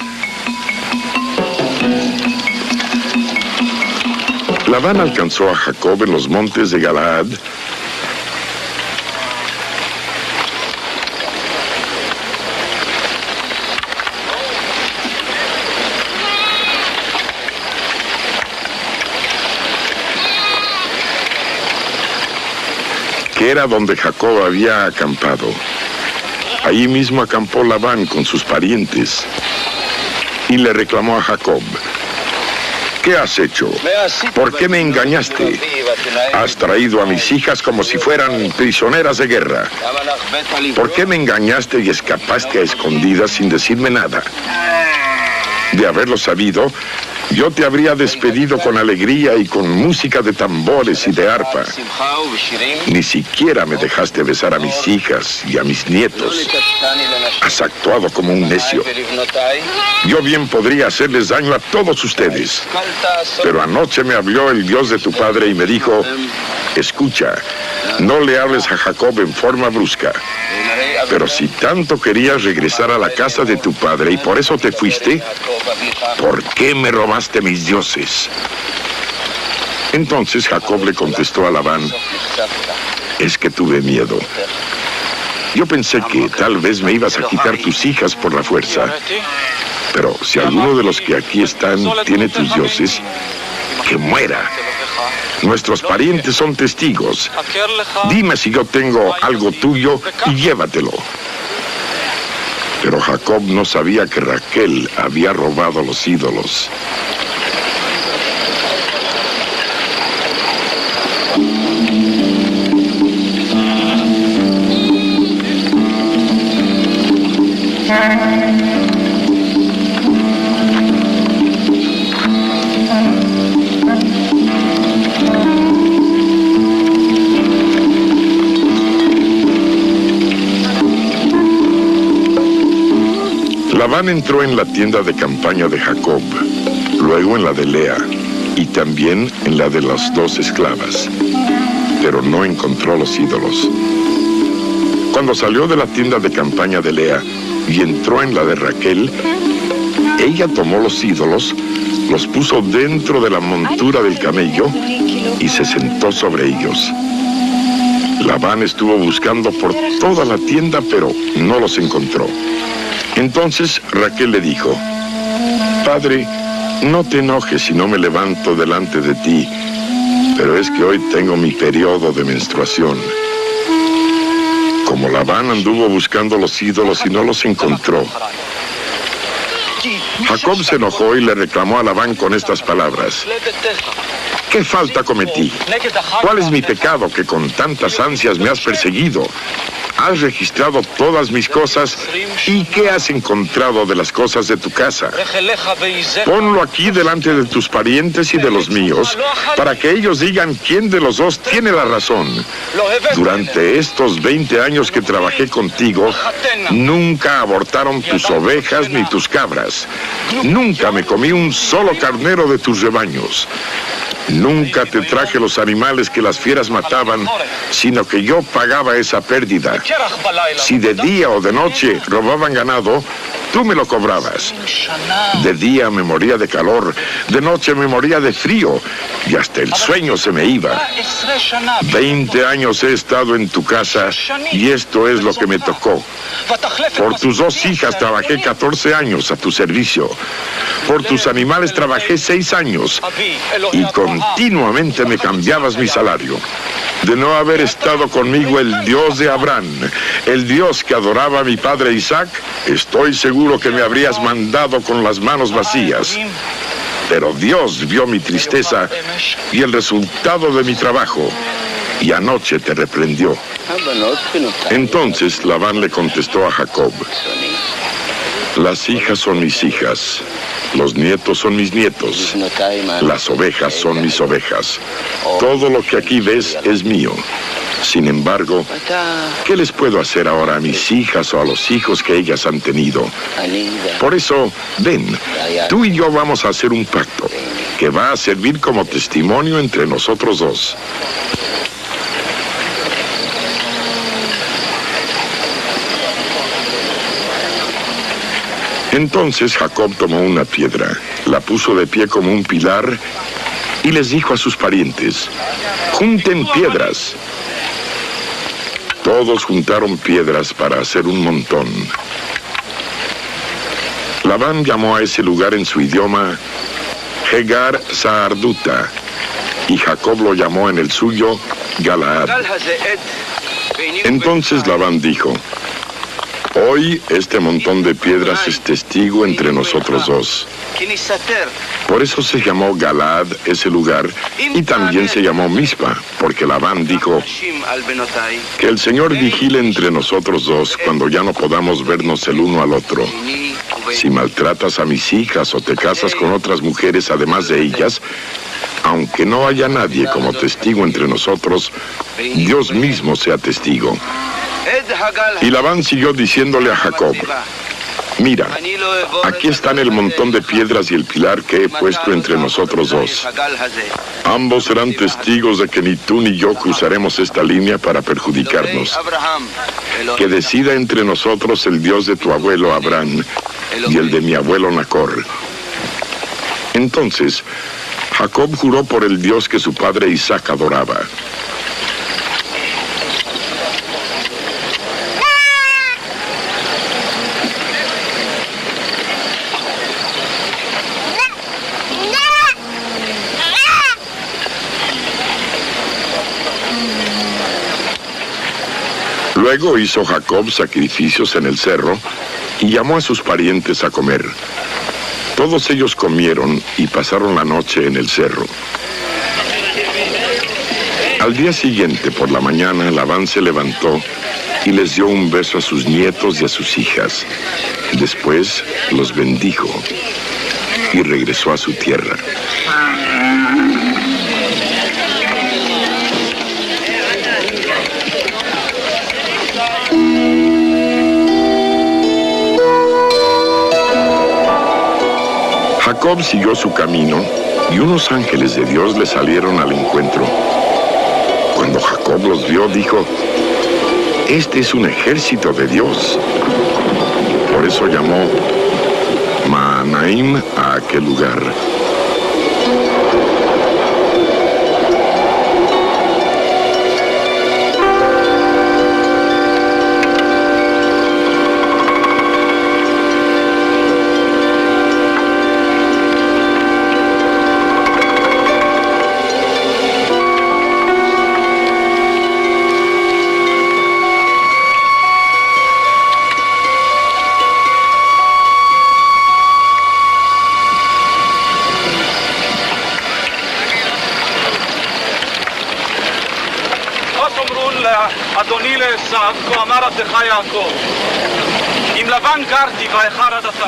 Labán alcanzó a Jacob en los montes de Galaad, que era donde Jacob había acampado. Allí mismo acampó Labán con sus parientes y le reclamó a Jacob, ¿qué has hecho? ¿Por qué me engañaste? Has traído a mis hijas como si fueran prisioneras de guerra. ¿Por qué me engañaste y escapaste a escondidas sin decirme nada? De haberlo sabido, yo te habría despedido con alegría y con música de tambores y de arpa. Ni siquiera me dejaste besar a mis hijas y a mis nietos. Has actuado como un necio. Yo bien podría hacerles daño a todos ustedes. Pero anoche me habló el Dios de tu padre y me dijo, escucha, no le hables a Jacob en forma brusca. Pero si tanto querías regresar a la casa de tu padre y por eso te fuiste, ¿por qué me robaste mis dioses? Entonces Jacob le contestó a Labán, es que tuve miedo. Yo pensé que tal vez me ibas a quitar tus hijas por la fuerza. Pero si alguno de los que aquí están tiene tus dioses, que muera. Nuestros parientes son testigos. Dime si yo tengo algo tuyo y llévatelo. Pero Jacob no sabía que Raquel había robado los ídolos. Labán entró en la tienda de campaña de Jacob, luego en la de Lea, y también en la de las 2 esclavas, pero no encontró los ídolos. Cuando salió de la tienda de campaña de Lea y entró en la de Raquel, ella tomó los ídolos, los puso dentro de la montura del camello y se sentó sobre ellos. Labán estuvo buscando por toda la tienda, pero no los encontró. Entonces Raquel le dijo: «Padre, no te enojes si no me levanto delante de ti, pero es que hoy tengo mi periodo de menstruación». Como Labán anduvo buscando los ídolos y no los encontró, Jacob se enojó y le reclamó a Labán con estas palabras: «¿Qué falta cometí? ¿Cuál es mi pecado que con tantas ansias me has perseguido? Has registrado todas mis cosas, ¿y qué has encontrado de las cosas de tu casa? Ponlo aquí delante de tus parientes y de los míos, para que ellos digan quién de los dos tiene la razón. Durante estos 20 años que trabajé contigo, nunca abortaron tus ovejas ni tus cabras. Nunca me comí un solo carnero de tus rebaños. Nunca te traje los animales que las fieras mataban, sino que yo pagaba esa pérdida. Si de día o de noche robaban ganado, tú me lo cobrabas. De día me moría de calor, de noche me moría de frío, y hasta el sueño se me iba. 20 años he estado en tu casa, y esto es lo que me tocó. Por tus 2 hijas trabajé 14 años a tu servicio. Por tus animales trabajé 6 años, y continuamente me cambiabas mi salario. De no haber estado conmigo el Dios de Abraham, el Dios que adoraba a mi padre Isaac, estoy seguro que me habrías mandado con las manos vacías. Pero Dios vio mi tristeza y el resultado de mi trabajo, y anoche te reprendió». Entonces Labán le contestó a Jacob: «Las hijas son mis hijas, los nietos son mis nietos, las ovejas son mis ovejas. Todo lo que aquí ves es mío. Sin embargo, ¿qué les puedo hacer ahora a mis hijas o a los hijos que ellas han tenido? Por eso, ven, tú y yo vamos a hacer un pacto que va a servir como testimonio entre nosotros dos». Entonces Jacob tomó una piedra, la puso de pie como un pilar y les dijo a sus parientes: «Junten piedras». Todos juntaron piedras para hacer un montón. Labán llamó a ese lugar en su idioma Jegar Saarduta, y Jacob lo llamó en el suyo Galaad. Entonces Labán dijo: «Hoy este montón de piedras es testigo entre nosotros dos». Por eso se llamó Galaad ese lugar, y también se llamó Mizpa, porque Labán dijo: «Que el Señor vigile entre nosotros dos cuando ya no podamos vernos el uno al otro. Si maltratas a mis hijas o te casas con otras mujeres además de ellas, aunque no haya nadie como testigo entre nosotros, Dios mismo sea testigo». Y Labán siguió diciéndole a Jacob: «Mira, aquí están el montón de piedras y el pilar que he puesto entre nosotros dos. Ambos serán testigos de que ni tú ni yo cruzaremos esta línea para perjudicarnos. Que decida entre nosotros el Dios de tu abuelo Abraham y el de mi abuelo Nacor». Entonces Jacob juró por el Dios que su padre Isaac adoraba. Luego hizo Jacob sacrificios en el cerro y llamó a sus parientes a comer. Todos ellos comieron y pasaron la noche en el cerro. Al día siguiente, por la mañana, Labán se levantó y les dio un beso a sus nietos y a sus hijas. Después los bendijo y regresó a su tierra. Jacob siguió su camino y unos ángeles de Dios le salieron al encuentro. Cuando Jacob los vio, dijo: este es un ejército de Dios. Por eso llamó Mahanaim a aquel lugar.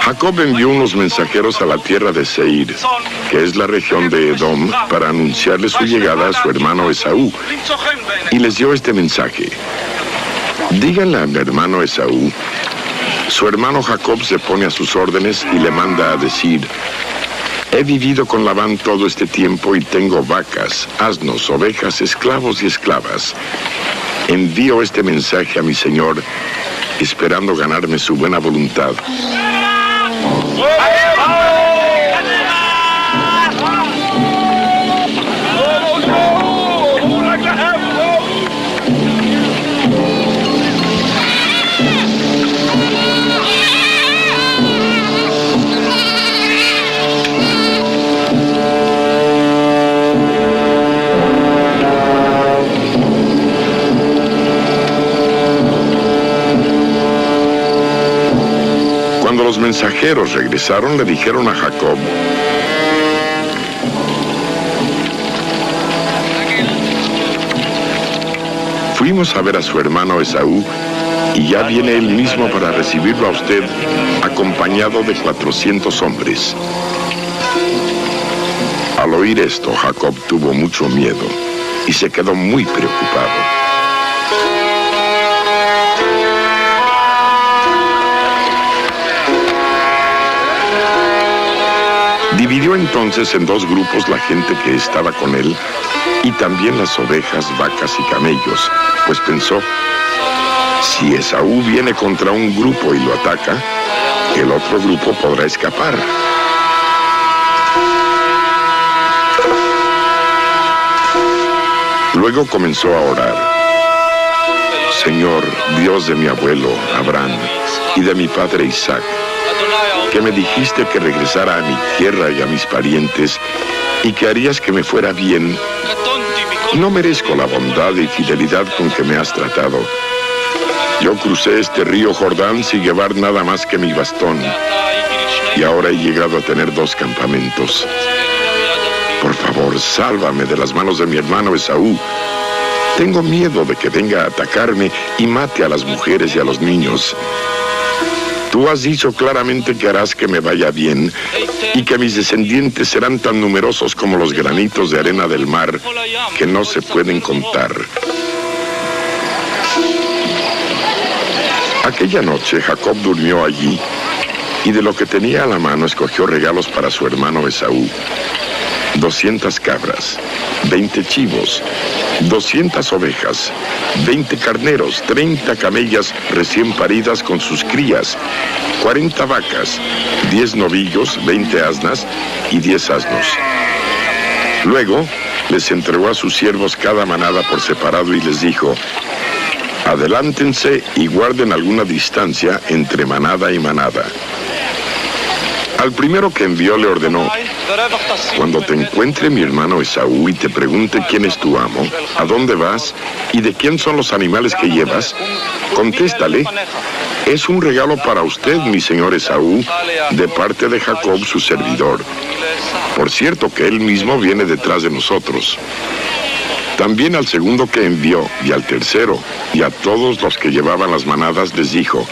Jacob envió unos mensajeros a la tierra de Seir, que es la región de Edom, para anunciarle su llegada a su hermano Esaú, y les dio este mensaje: díganle a mi hermano Esaú, su hermano Jacob se pone a sus órdenes y le manda a decir: he vivido con Labán todo este tiempo y tengo vacas, asnos, ovejas, esclavos y esclavas. Envío este mensaje a mi señor, esperando ganarme su buena voluntad. Cuando los mensajeros regresaron, le dijeron a Jacob: fuimos a ver a su hermano Esaú, y ya viene él mismo para recibirlo a usted, acompañado de 400 hombres. Al oír esto, Jacob tuvo mucho miedo y se quedó muy preocupado. Dividió entonces en dos grupos la gente que estaba con él, y también las ovejas, vacas y camellos, pues pensó: si Esaú viene contra un grupo y lo ataca, el otro grupo podrá escapar. Luego comenzó a orar: Señor, Dios de mi abuelo Abraham y de mi padre Isaac, que me dijiste que regresara a mi tierra y a mis parientes, y que harías que me fuera bien. No merezco la bondad y fidelidad con que me has tratado. Yo crucé este río Jordán sin llevar nada más que mi bastón, y ahora he llegado a tener 2 campamentos. Por favor, sálvame de las manos de mi hermano Esaú. Tengo miedo de que venga a atacarme y mate a las mujeres y a los niños. Tú has dicho claramente que harás que me vaya bien y que mis descendientes serán tan numerosos como los granitos de arena del mar, que no se pueden contar. Aquella noche Jacob durmió allí, y de lo que tenía a la mano escogió regalos para su hermano Esaú: 200 cabras, 20 chivos, 200 ovejas, 20 carneros, 30 camellas recién paridas con sus crías, 40 vacas, 10 novillos, 20 asnas y 10 asnos. Luego les entregó a sus siervos cada manada por separado y les dijo: adelántense y guarden alguna distancia entre manada y manada. Al primero que envió le ordenó: cuando te encuentre mi hermano Esaú y te pregunte quién es tu amo, a dónde vas y de quién son los animales que llevas, contéstale: es un regalo para usted, mi señor Esaú, de parte de Jacob, su servidor. Por cierto que él mismo viene detrás de nosotros. También al segundo que envió, y al tercero, y a todos los que llevaban las manadas, les dijo: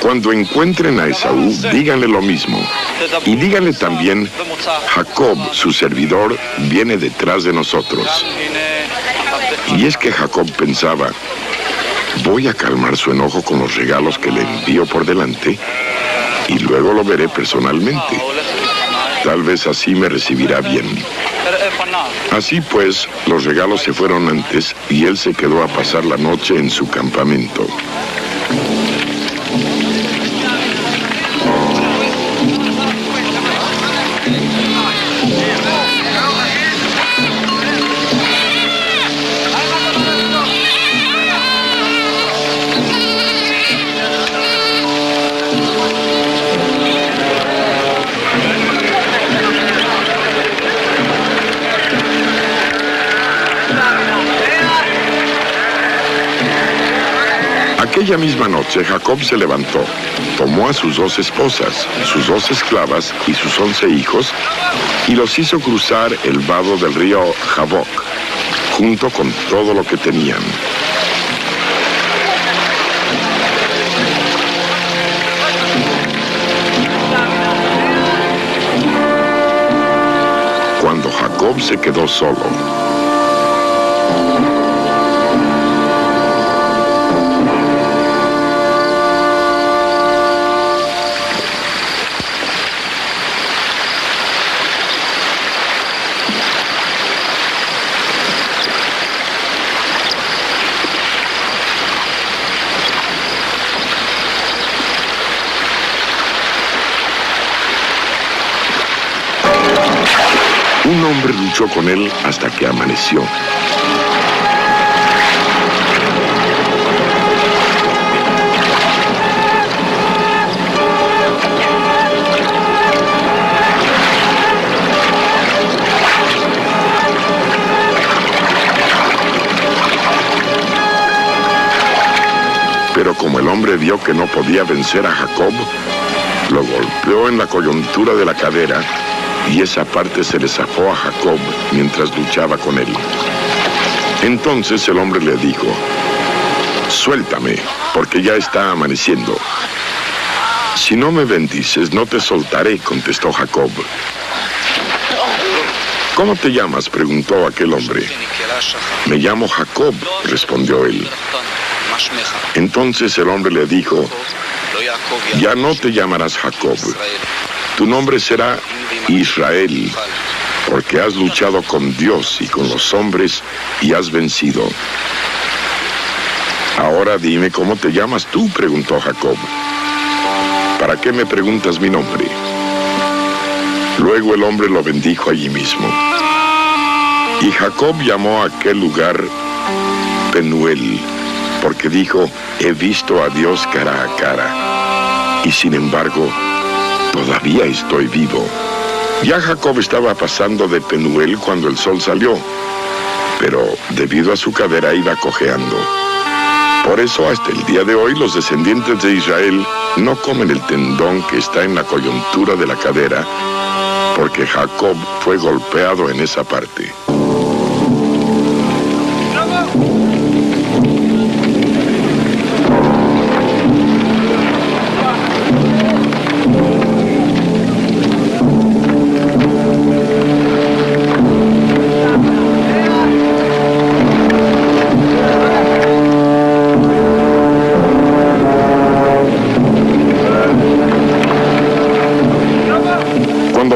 cuando encuentren a Esaú, díganle lo mismo. Y díganle también: Jacob, su servidor, viene detrás de nosotros. Y es que Jacob pensaba: voy a calmar su enojo con los regalos que le envío por delante, y luego lo veré personalmente. Tal vez así me recibirá bien. Así pues, los regalos se fueron antes y él se quedó a pasar la noche en su campamento. Aquella misma noche, Jacob se levantó, tomó a sus 2 esposas, sus 2 esclavas y sus 11 hijos, y los hizo cruzar el vado del río Jaboc, junto con todo lo que tenían. Cuando Jacob se quedó solo, un hombre luchó con él hasta que amaneció. Pero como el hombre vio que no podía vencer a Jacob, lo golpeó en la coyuntura de la cadera, y esa parte se le zafó a Jacob mientras luchaba con él. Entonces el hombre le dijo: «Suéltame, porque ya está amaneciendo». «Si no me bendices, no te soltaré», contestó Jacob. «¿Cómo te llamas?», preguntó aquel hombre. «Me llamo Jacob», respondió él. Entonces el hombre le dijo: «Ya no te llamarás Jacob. Tu nombre será Israel, porque has luchado con Dios y con los hombres y has vencido». «Ahora dime, ¿cómo te llamas tú?», preguntó Jacob. «¿Para qué me preguntas mi nombre?». Luego el hombre lo bendijo allí mismo. Y Jacob llamó a aquel lugar Penuel, porque dijo: «He visto a Dios cara a cara, y sin embargo, todavía estoy vivo». Ya Jacob estaba pasando de Penuel cuando el sol salió, pero debido a su cadera iba cojeando. Por eso hasta el día de hoy los descendientes de Israel no comen el tendón que está en la coyuntura de la cadera, porque Jacob fue golpeado en esa parte.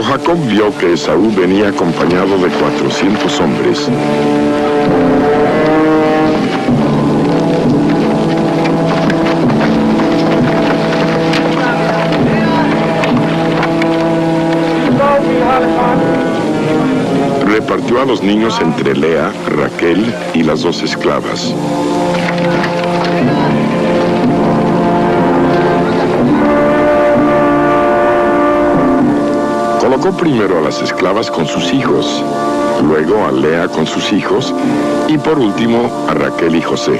Jacob vio que Esaú venía acompañado de 400 hombres. Repartió a los niños entre Lea, Raquel y las 2 esclavas. Colocó primero a las esclavas con sus hijos, luego a Lea con sus hijos y por último a Raquel y José.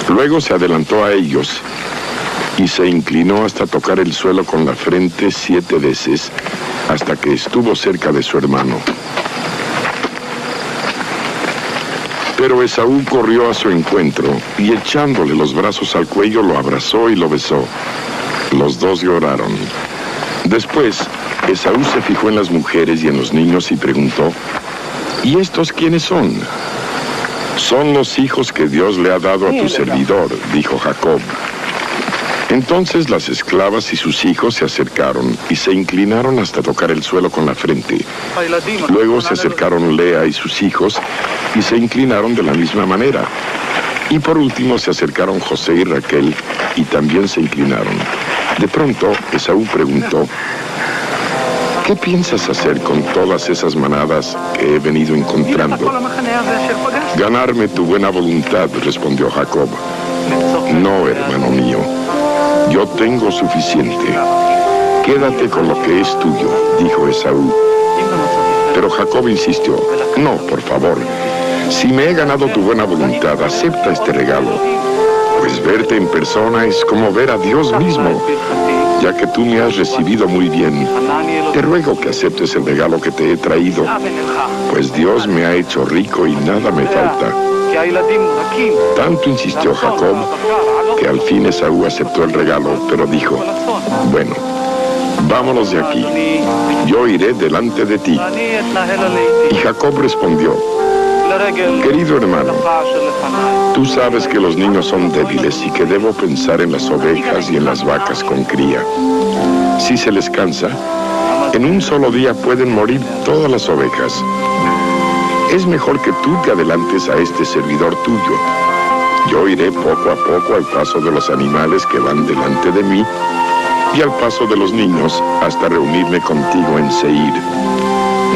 Luego se adelantó a ellos y se inclinó hasta tocar el suelo con la frente 7 veces hasta que estuvo cerca de su hermano. Pero Esaú corrió a su encuentro y echándole los brazos al cuello lo abrazó y lo besó. Los 2 lloraron. Después, Esaú se fijó en las mujeres y en los niños y preguntó: «¿Y estos quiénes son?». Son los hijos que Dios le ha dado a tu servidor, dijo Jacob. Entonces las esclavas y sus hijos se acercaron y se inclinaron hasta tocar el suelo con la frente. Luego se acercaron Lea y sus hijos y se inclinaron de la misma manera. Y por último se acercaron José y Raquel y también se inclinaron. De pronto, Esaú preguntó: ¿qué piensas hacer con todas esas manadas que he venido encontrando? Ganarme tu buena voluntad, respondió Jacob. No, hermano mío. Yo tengo suficiente. Quédate con lo que es tuyo, dijo Esaú. Pero Jacob insistió: no, por favor. Si me he ganado tu buena voluntad, acepta este regalo. Pues verte en persona es como ver a Dios mismo. Ya que tú me has recibido muy bien, te ruego que aceptes el regalo que te he traído. Pues Dios me ha hecho rico y nada me falta. Tanto insistió Jacob que al fin Esaú aceptó el regalo, pero dijo: bueno, vámonos de aquí. Yo iré delante de ti. Y Jacob respondió: querido hermano, tú sabes que los niños son débiles y que debo pensar en las ovejas y en las vacas con cría. Si se les cansa, en un solo día pueden morir todas las ovejas. Es mejor que tú te adelantes a este servidor tuyo. Yo iré poco a poco al paso de los animales que van delante de mí y al paso de los niños hasta reunirme contigo en Seir.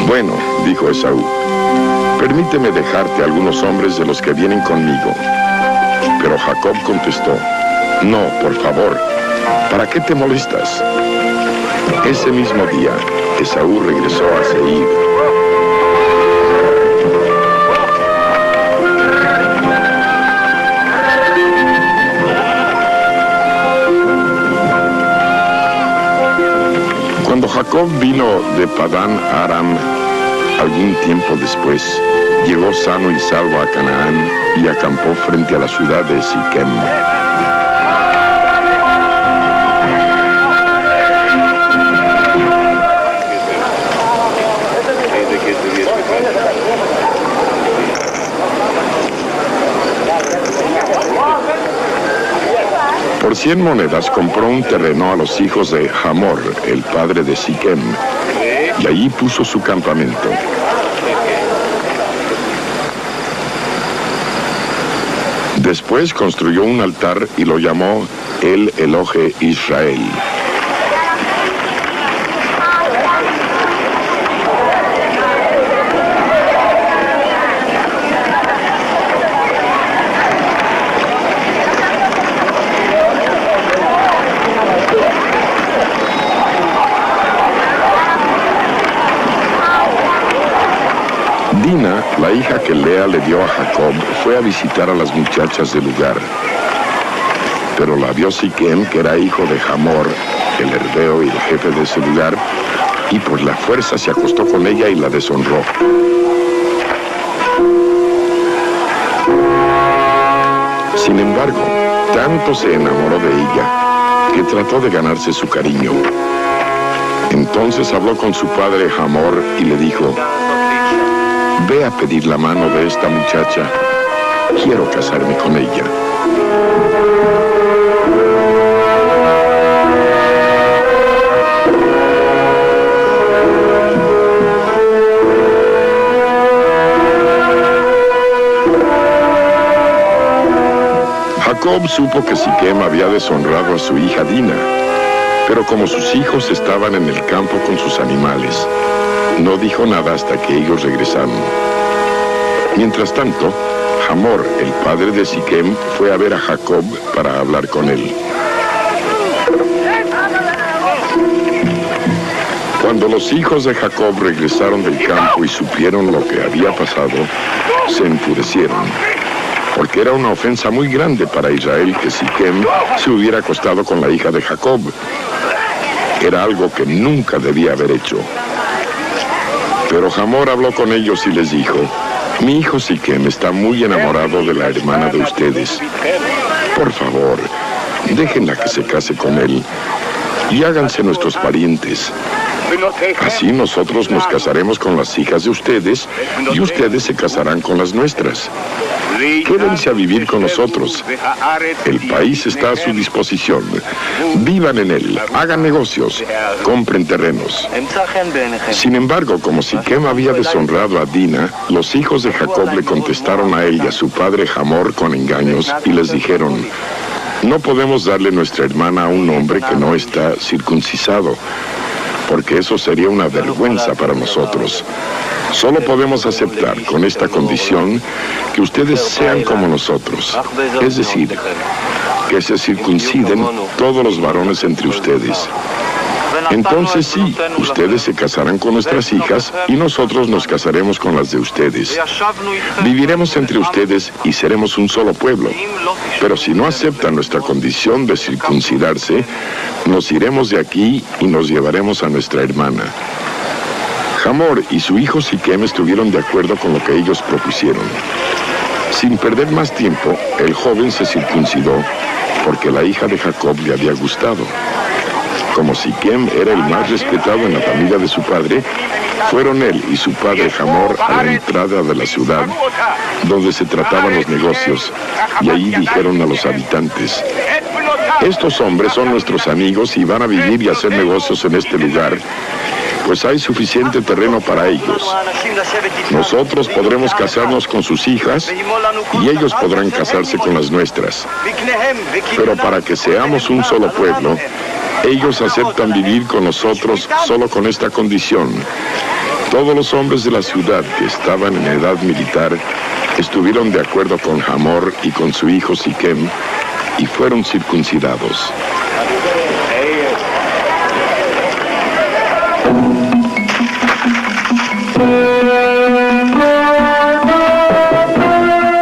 Bueno, dijo Esaú, permíteme dejarte a algunos hombres de los que vienen conmigo. Pero Jacob contestó: no, por favor, ¿para qué te molestas? Ese mismo día, Esaú regresó a Seir. Cuando Jacob vino de Padán Aram, algún tiempo después, llegó sano y salvo a Canaán y acampó frente a la ciudad de Siquem. Por 100 monedas compró un terreno a los hijos de Hamor, el padre de Siquem, y allí puso su campamento. Después construyó un altar y lo llamó El Elohe Israel. Dina, la hija que Lea le dio a Jacob, fue a visitar a las muchachas del lugar. Pero la vio Siquem, que era hijo de Hamor, el herbeo y el jefe de ese lugar, y por la fuerza se acostó con ella y la deshonró. Sin embargo, tanto se enamoró de ella que trató de ganarse su cariño. Entonces habló con su padre Hamor y le dijo: ve a pedir la mano de esta muchacha. Quiero casarme con ella. Jacob supo que Siquem había deshonrado a su hija Dina, pero como sus hijos estaban en el campo con sus animales, no dijo nada hasta que ellos regresaron. Mientras tanto, Hamor, el padre de Siquem, fue a ver a Jacob para hablar con él. Cuando los hijos de Jacob regresaron del campo y supieron lo que había pasado, se enfurecieron, porque era una ofensa muy grande para Israel que Siquem se hubiera acostado con la hija de Jacob. Era algo que nunca debía haber hecho. Pero Hamor habló con ellos y les dijo: mi hijo Siquem está muy enamorado de la hermana de ustedes. Por favor, déjenla que se case con él. y háganse nuestros parientes. Así nosotros nos casaremos con las hijas de ustedes y ustedes se casarán con las nuestras. Quédense a vivir con nosotros. El país está a su disposición. Vivan en él, hagan negocios, compren terrenos. Sin embargo, como Siquem había deshonrado a Dina, los hijos de Jacob le contestaron a él y a su padre Hamor con engaños y les dijeron: no podemos darle nuestra hermana a un hombre que no está circuncisado, porque eso sería una vergüenza para nosotros. Solo podemos aceptar con esta condición que ustedes sean como nosotros, es decir, que se circunciden todos los varones entre ustedes. Entonces sí, ustedes se casarán con nuestras hijas y nosotros nos casaremos con las de ustedes. Viviremos entre ustedes y seremos un solo pueblo. Pero si no aceptan nuestra condición de circuncidarse, nos iremos de aquí y nos llevaremos a nuestra hermana. Hamor y su hijo Siquem estuvieron de acuerdo con lo que ellos propusieron. Sin perder más tiempo, el joven se circuncidó porque la hija de Jacob le había gustado. Como Siquem era el más respetado en la familia de su padre, fueron él y su padre Hamor a la entrada de la ciudad, donde se trataban los negocios, y allí dijeron a los habitantes: estos hombres son nuestros amigos y van a vivir y hacer negocios en este lugar, pues hay suficiente terreno para ellos. Nosotros podremos casarnos con sus hijas y ellos podrán casarse con las nuestras. Pero para que seamos un solo pueblo, ellos aceptan vivir con nosotros solo con esta condición. Todos los hombres de la ciudad que estaban en edad militar estuvieron de acuerdo con Hamor y con su hijo Siquem y fueron circuncidados.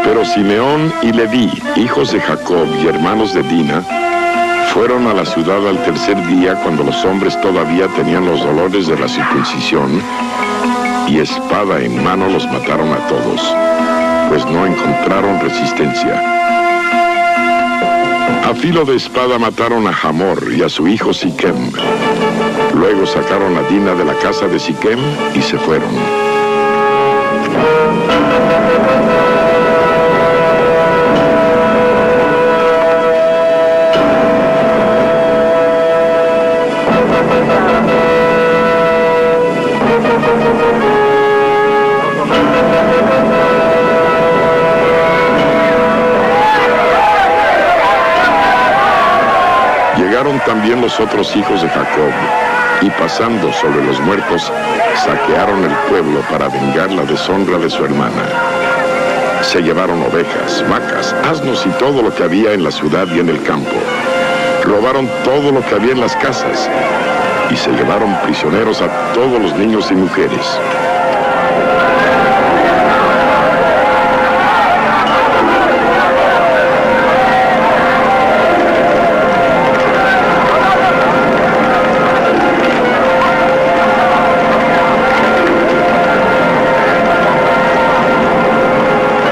Pero Simeón y Leví, hijos de Jacob y hermanos de Dina, fueron a la ciudad al tercer día, cuando los hombres todavía tenían los dolores de la circuncisión, y espada en mano los mataron a todos, pues no encontraron resistencia. A filo de espada mataron a Hamor y a su hijo Siquem. Luego sacaron a Dina de la casa de Siquem y se fueron. Llegaron también los otros hijos de Jacob, y pasando sobre los muertos, saquearon el pueblo para vengar la deshonra de su hermana. Se llevaron ovejas, vacas, asnos y todo lo que había en la ciudad y en el campo. Robaron todo lo que había en las casas, y se llevaron prisioneros a todos los niños y mujeres.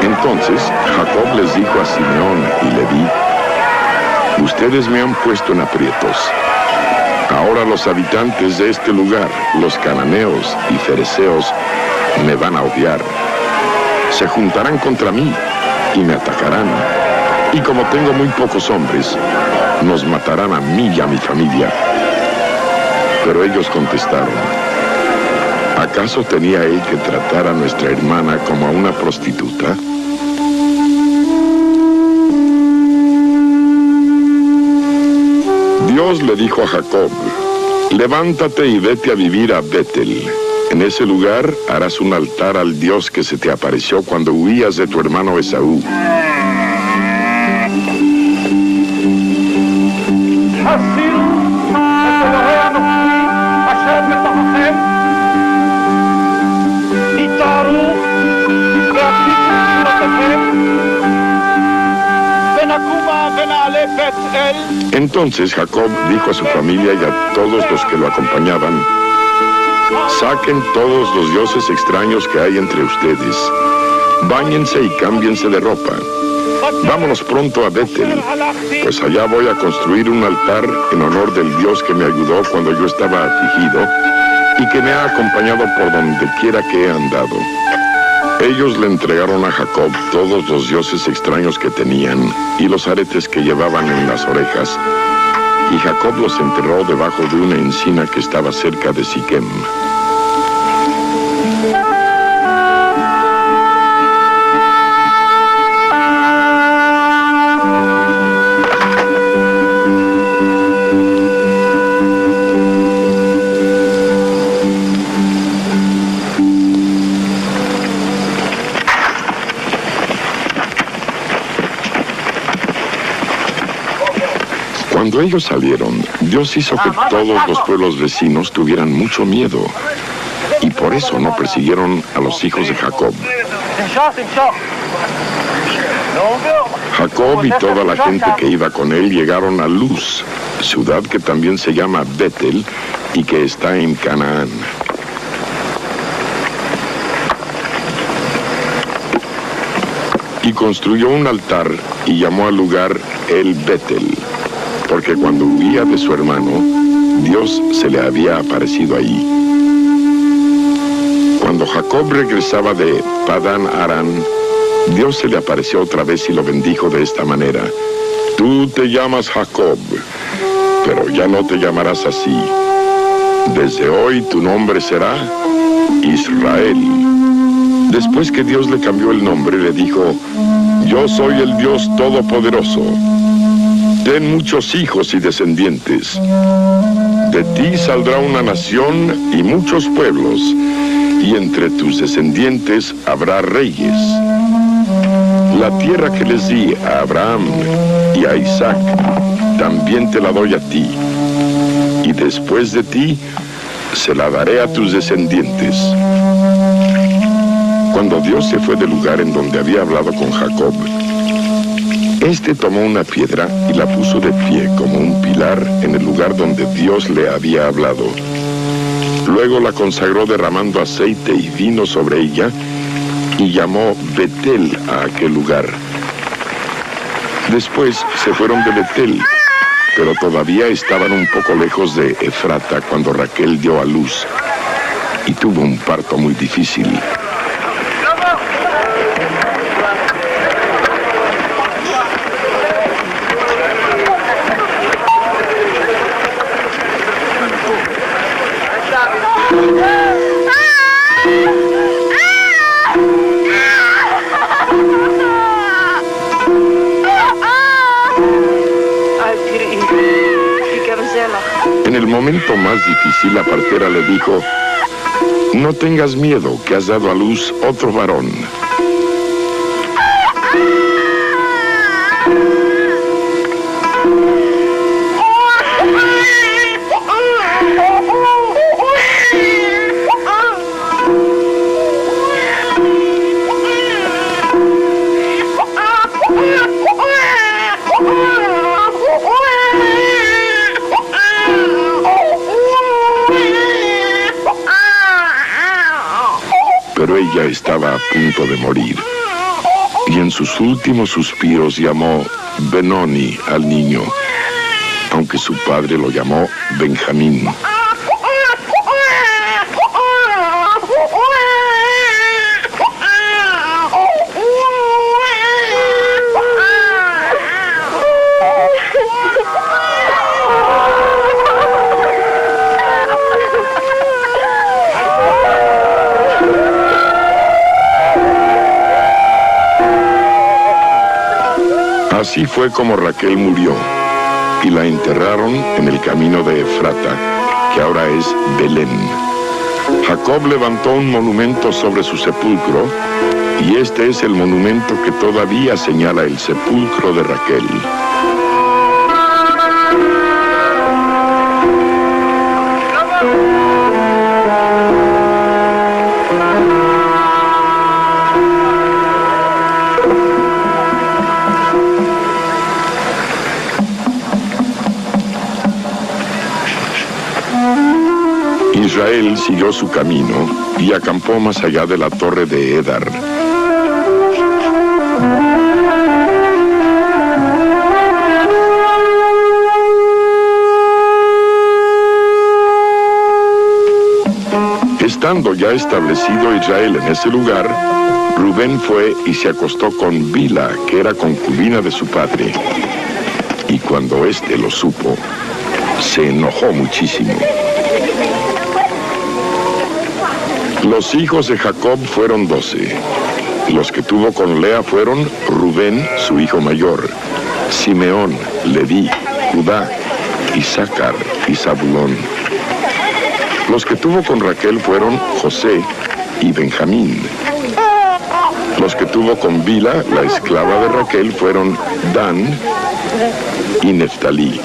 Entonces Jacob les dijo a Simeón y Leví: ustedes me han puesto en aprietos. Ahora los habitantes de este lugar, los cananeos y fereceos, me van a odiar. Se juntarán contra mí y me atacarán. Y como tengo muy pocos hombres, nos matarán a mí y a mi familia. Pero ellos contestaron: ¿acaso tenía él que tratar a nuestra hermana como a una prostituta? Dios le dijo a Jacob: levántate y vete a vivir a Betel. En ese lugar harás un altar al Dios que se te apareció cuando huías de tu hermano Esaú. Entonces Jacob dijo a su familia y a todos los que lo acompañaban: saquen todos los dioses extraños que hay entre ustedes, báñense y cámbiense de ropa, vámonos pronto a Betel, pues allá voy a construir un altar en honor del Dios que me ayudó cuando yo estaba afligido y que me ha acompañado por donde quiera que he andado. Ellos le entregaron a Jacob todos los dioses extraños que tenían y los aretes que llevaban en las orejas, y Jacob los enterró debajo de una encina que estaba cerca de Siquem. Cuando ellos salieron, Dios hizo que todos los pueblos vecinos tuvieran mucho miedo, y por eso no persiguieron a los hijos de Jacob. Jacob y toda la gente que iba con él llegaron a Luz, ciudad que también se llama Betel y que está en Canaán. Y construyó un altar y llamó al lugar El Betel, porque cuando huía de su hermano, Dios se le había aparecido ahí. Cuando Jacob regresaba de Padán Aram, Dios se le apareció otra vez y lo bendijo de esta manera: tú te llamas Jacob, pero ya no te llamarás así. Desde hoy tu nombre será Israel. Después que Dios le cambió el nombre, le dijo: yo soy el Dios Todopoderoso. Ten muchos hijos y descendientes. De ti saldrá una nación y muchos pueblos, y entre tus descendientes habrá reyes. La tierra que les di a Abraham y a Isaac, también te la doy a ti. Y después de ti, se la daré a tus descendientes. Cuando Dios se fue del lugar en donde había hablado con Jacob, este tomó una piedra y la puso de pie como un pilar en el lugar donde Dios le había hablado. Luego la consagró derramando aceite y vino sobre ella y llamó Betel a aquel lugar. Después se fueron de Betel, pero todavía estaban un poco lejos de Efrata cuando Raquel dio a luz y tuvo un parto muy difícil. En el momento más difícil, la partera le dijo: no tengas miedo, que has dado a luz otro varón. Pero ella estaba a punto de morir, y en sus últimos suspiros llamó Benoni al niño, aunque su padre lo llamó Benjamín. Así fue como Raquel murió, y la enterraron en el camino de Efrata, que ahora es Belén. Jacob levantó un monumento sobre su sepulcro, y este es el monumento que todavía señala el sepulcro de Raquel. Israel siguió su camino y acampó más allá de la torre de Edar. Estando ya establecido Israel en ese lugar, Rubén fue y se acostó con Bila, que era concubina de su padre. Y cuando éste lo supo, se enojó muchísimo. Los hijos de Jacob fueron 12. Los que tuvo con Lea fueron Rubén, su hijo mayor, Simeón, Leví, Judá, Isaacar y Zabulón. Los que tuvo con Raquel fueron José y Benjamín. Los que tuvo con Bila, la esclava de Raquel, fueron Dan y Neftalí.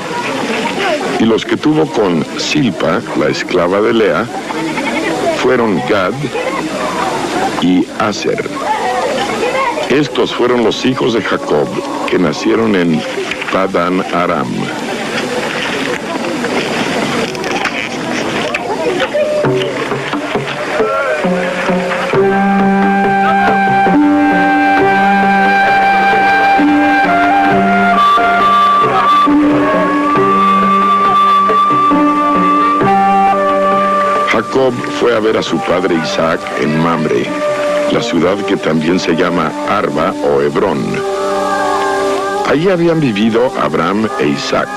Y los que tuvo con Silpa, la esclava de Lea, fueron Gad y Aser. Estos fueron los hijos de Jacob, que nacieron en Padán Aram. Jacob fue a ver a su padre Isaac en Mamre, la ciudad que también se llama Arba o Hebrón. Allí habían vivido Abraham e Isaac.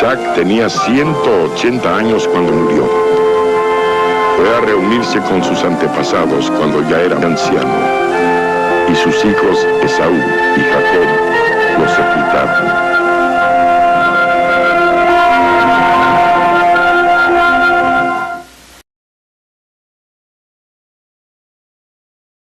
Isaac tenía 180 años cuando murió. Fue a reunirse con sus antepasados cuando ya era anciano. Y sus hijos Esaú y Jacob lo sepultaron.